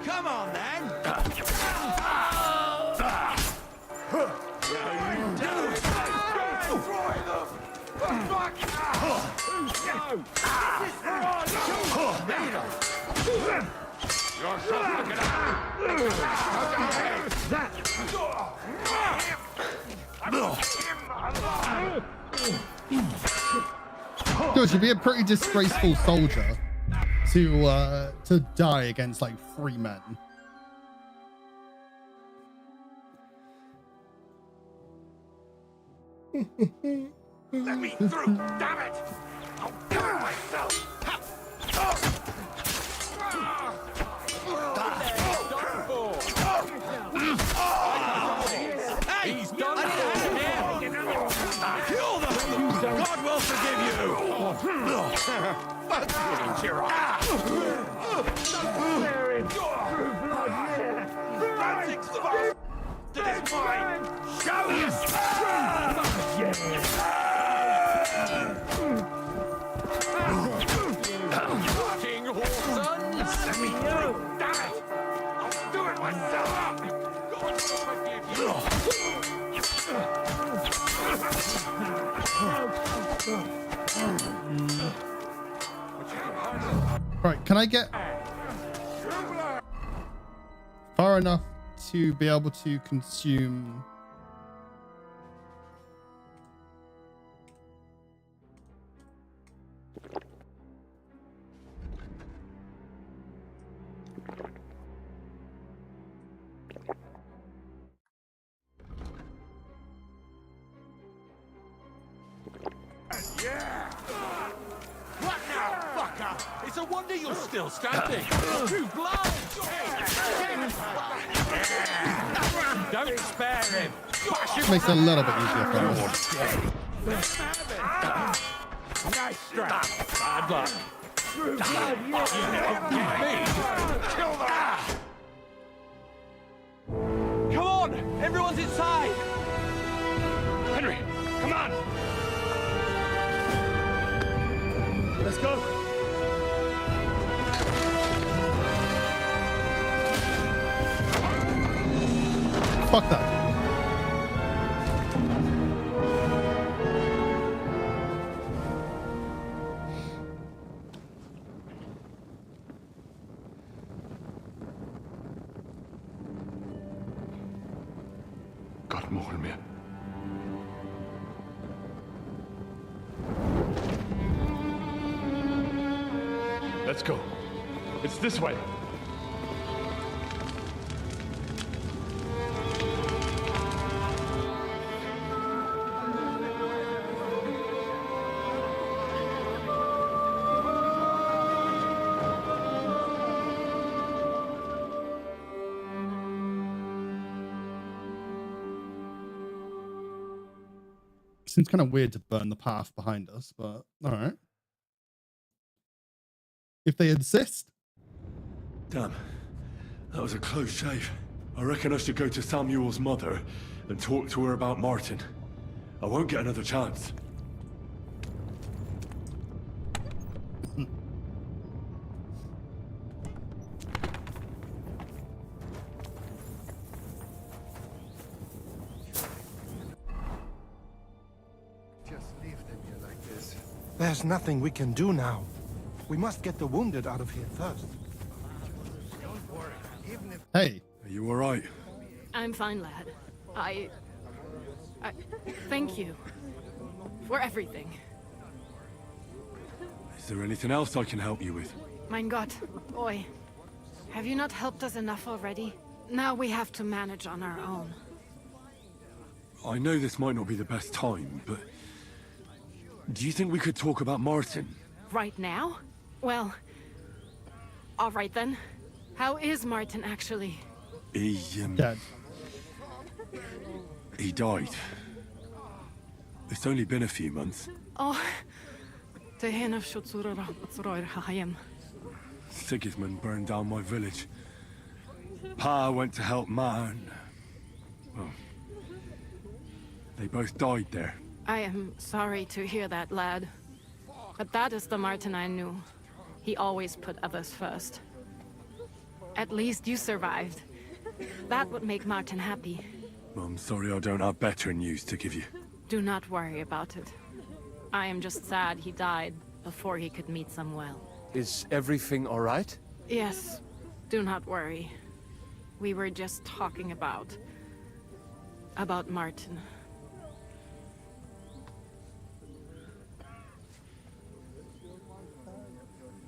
Come on, then! Dude, you'd be a pretty disgraceful soldier to die against like 3 men. Let me through, damn it! I'll kill myself! Hey, King Horton! Let me do that! I'll do it myself! God forgive Right, can I get far enough to be able to consume? What now, fucker? It's a wonder you're still standing. Too blind. Don't spare him. Makes it a little bit easier for us. Nice strap. Bad luck. Come on, everyone's inside. Henry, come on. Let's go. Fuck that. Gott mogen mir. Let's go. It's this way. Seems kind of weird to burn the path behind us, but all right. If they insist. Damn, that was a close shave. I reckon I should go to Samuel's mother and talk to her about Martin. I won't get another chance. There's nothing we can do now. We must get the wounded out of here first. Hey. Are you all right? I'm fine, lad. I thank you for everything. Is there anything else I can help you with? Mein Gott, boy. Have you not helped us enough already? Now we have to manage on our own. I know this might not be the best time, but do you think we could talk about Martin? Right now? Well, all right then. How is Martin actually? He, Dead. He died. It's only been a few months. Oh, Sigismund burned down my village. Pa went to help Ma and... well, they both died there. I am sorry to hear that, lad. But that is the Martin I knew. He always put others first. At least you survived. That would make Martin happy. I'm sorry I don't have better news to give you. Do not worry about it. I am just sad he died before he could meet Samuel. Is everything all right? Yes, do not worry. We were just talking about Martin.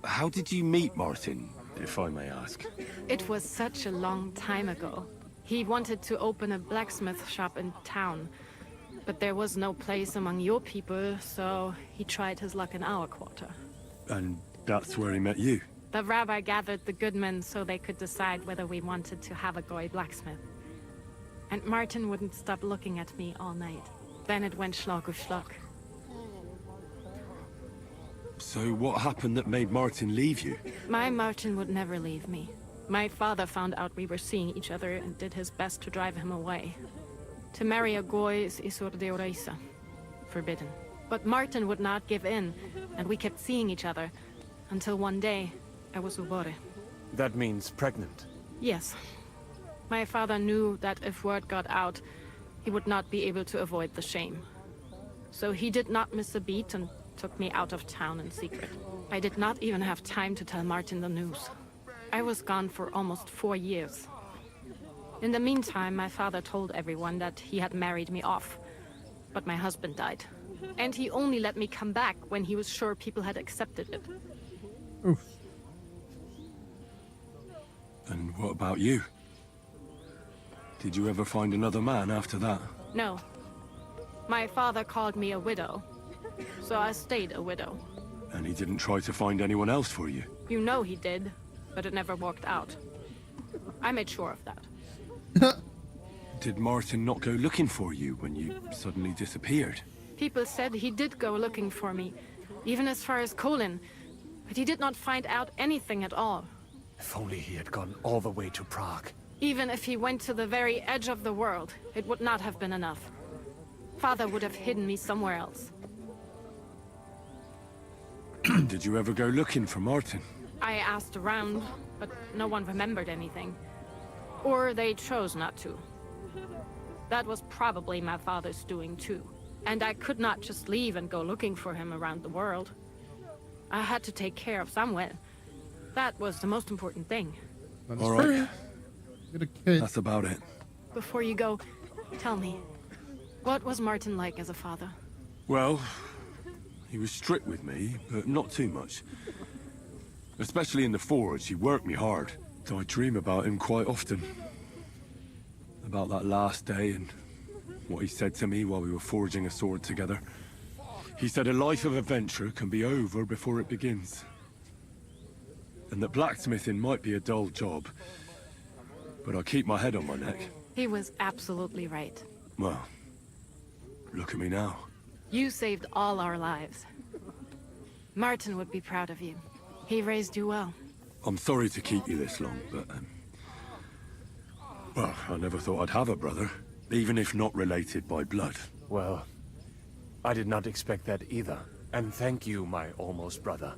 How did you meet Martin, if I may ask? It was such a long time ago. He wanted to open a blacksmith shop in town, but there was no place among your people, so he tried his luck in our quarter. And that's where he met you? The rabbi gathered the good men so they could decide whether we wanted to have a goy blacksmith. And Martin wouldn't stop looking at me all night. Then it went Schlag auf Schlag. So what happened that made Martin leave you? My Martin would never leave me. My father found out we were seeing each other and did his best to drive him away. To marry a goy is isur deoraisa, forbidden. But Martin would not give in, and we kept seeing each other, until one day, I was ubore. That means pregnant. Yes. My father knew that if word got out, he would not be able to avoid the shame. So he did not miss a beat and took me out of town in secret. I did not even have time to tell Martin the news. I was gone for almost 4 years. In the meantime, my father told everyone that he had married me off. But my husband died. And he only let me come back when he was sure people had accepted it. Oof. And what about you? Did you ever find another man after that? No. My father called me a widow. So I stayed a widow. And he didn't try to find anyone else for you? You know he did, but it never worked out. I made sure of that. Did Martin not go looking for you when you suddenly disappeared? People said he did go looking for me, even as far as Colin, but he did not find out anything at all. If only he had gone all the way to Prague. Even if he went to the very edge of the world, it would not have been enough. Father would have hidden me somewhere else. Did you ever go looking for Martin? I asked around, but no one remembered anything. Or they chose not to. That was probably my father's doing too. And I could not just leave and go looking for him around the world. I had to take care of Samuel. That was the most important thing. All right. That's about it. Before you go, tell me, what was Martin like as a father? Well, he was strict with me, but not too much. Especially in the forge, he worked me hard. So I dream about him quite often. About that last day and what he said to me while we were forging a sword together. He said a life of adventure can be over before it begins. And that blacksmithing might be a dull job, but I keep my head on my neck. He was absolutely right. Well, look at me now. You saved all our lives. Martin would be proud of you. He raised you well. I'm sorry to keep you this long, but... well, I never thought I'd have a brother, even if not related by blood. Well, I did not expect that either. And thank you, my almost brother.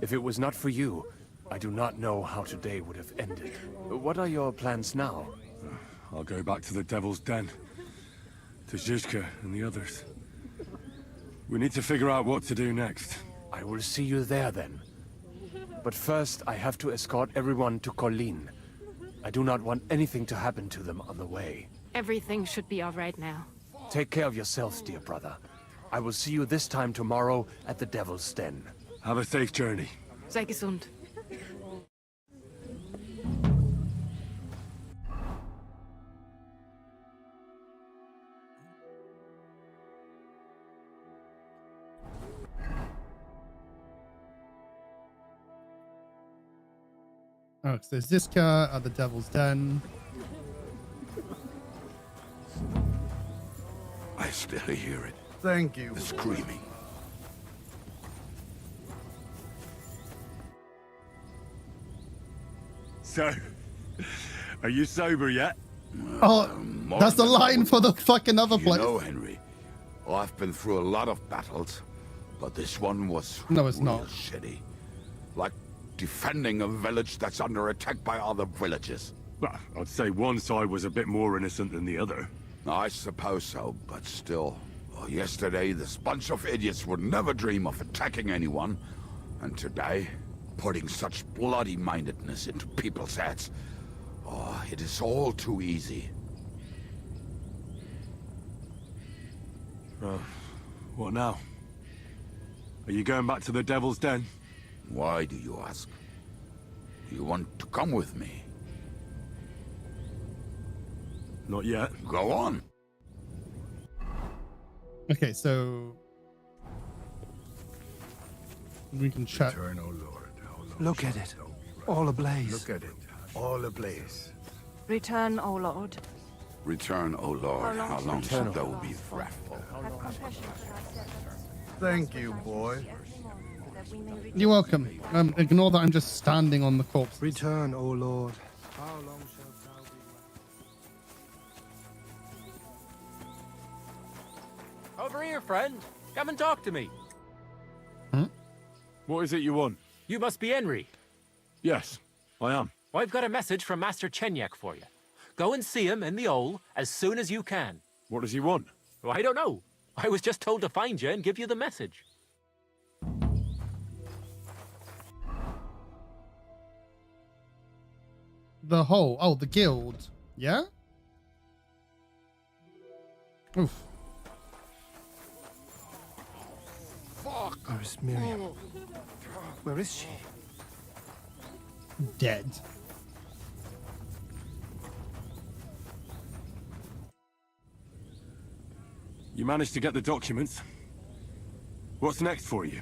If it was not for you, I do not know how today would have ended. What are your plans now? I'll go back to the Devil's Den. To Zizka and the others. We need to figure out what to do next. I will see you there then. But first, I have to escort everyone to Colleen. I do not want anything to happen to them on the way. Everything should be all right now. Take care of yourselves, dear brother. I will see you this time tomorrow at the Devil's Den. Have a safe journey. Sei gesund. Oh, so there's Zizka at the Devil's Den. I still hear it. Thank you. The screaming. So, are you sober yet? Oh, that's the line for the fucking other place. You know, Henry, I've been through a lot of battles, but this one was No, it's real not. shitty. Like defending a village that's under attack by other villages. Well, I'd say one side was a bit more innocent than the other. I suppose so, but still. Yesterday, this bunch of idiots would never dream of attacking anyone. And today, putting such bloody mindedness into people's heads. Oh, it is all too easy. What now? Are you going back to the Devil's Den? Why do you ask? Do you want to come with me? Not yet. Go on. Okay, so we can chat. Return, O Lord. Look at it. All ablaze. Look at it. All ablaze. Return, O Lord. Return, O Lord. How long shalt thou be wrathful? Have compassion for our servants. Thank you, boy. that we may rejoice. You're welcome. Ignore that I'm just standing on the corpse. Return, O Lord. How long shalt thou be? Over here, friend. Come and talk to me. What is it you want? You must be Henry. Yes, I am. Well, I've got a message from Master Chenyak for you. Go and see him in the Ole as soon as you can. What does he want? Well, I don't know. I was just told to find you and give you the message. The whole... Oh, the guild. Yeah? Oof. Fuck. Where is Miriam? Where is she? Dead. You managed to get the documents. What's next for you?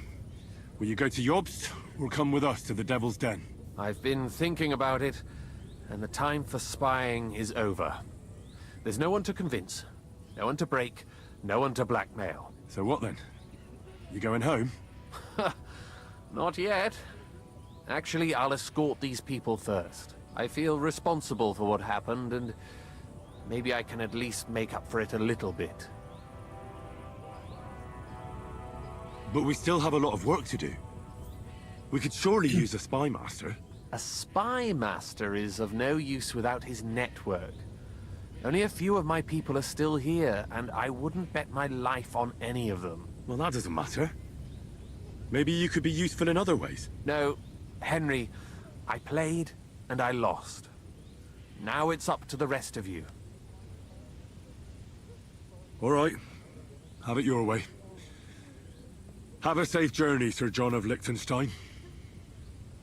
Will you go to Yobst, or come with us to the Devil's Den? I've been thinking about it, and the time for spying is over. There's no one to convince, no one to break, no one to blackmail. So what then? You going home? Not yet. Actually, I'll escort these people first. I feel responsible for what happened, and maybe I can at least make up for it a little bit. But we still have a lot of work to do. We could surely use a spy master. A spy master is of no use without his network. Only a few of my people are still here, and I wouldn't bet my life on any of them. Well, that doesn't matter. Maybe you could be useful in other ways. No, Henry, I played and I lost. Now it's up to the rest of you. All right. Have it your way. Have a safe journey, Sir John of Liechtenstein.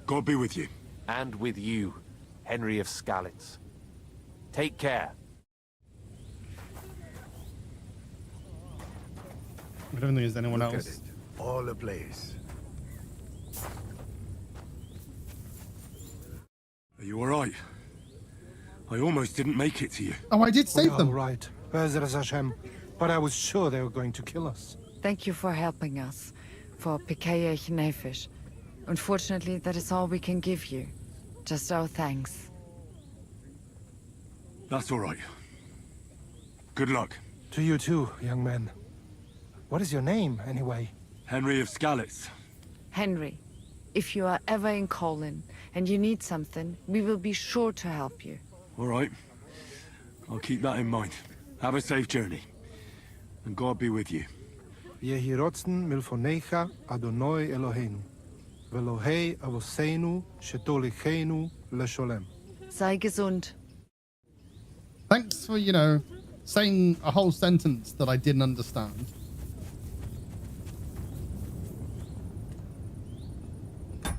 God be with you. And with you, Henry of Skalitz. Take care. I don't think there's anyone Look else. at it. All ablaze. Are you all right? I almost didn't make it to you. Oh, I did save them. All right. Be'ezras Hashem. But I was sure they were going to kill us. Thank you for helping us, for Pikeyech Nefesh. Unfortunately, that is all we can give you. Just our thanks. That's all right. Good luck. To you too, young man. What is your name, anyway? Henry of Skalitz. Henry, if you are ever in Colin and you need something, we will be sure to help you. All right. I'll keep that in mind. Have a safe journey. And God be with you. Yehi rotzen milfonecha Adonai Eloheinu. Velohei avoseinu shetolichenu lesholem. Sei gesund. Thanks for, saying a whole sentence that I didn't understand.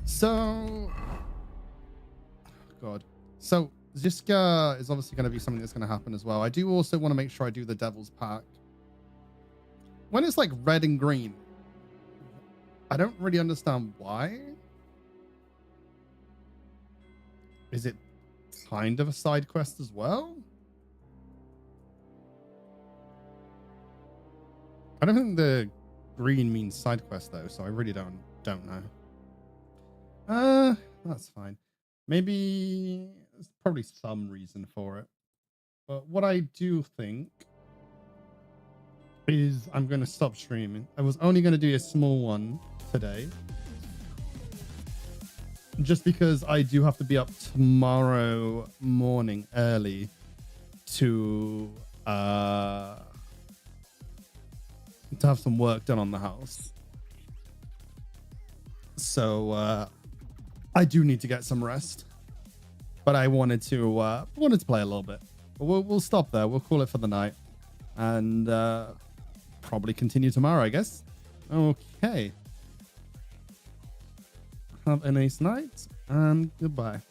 So... God. So, Ziska is obviously going to be something that's going to happen as well. I do also want to make sure I do the Devil's Pack. When it's like red and green, I don't really understand why. Is it kind of a side quest as well? I don't think the green means side quest though, so I really don't know. That's fine. Maybe there's probably some reason for it. But what I do think is I'm going to stop streaming. I was only going to do a small one today. Just because I do have to be up tomorrow morning early to have some work done on the house. So I do need to get some rest. But I wanted to play a little bit. But we'll stop there. We'll call it for the night. And probably continue tomorrow, I guess. Okay. Have a nice night and goodbye.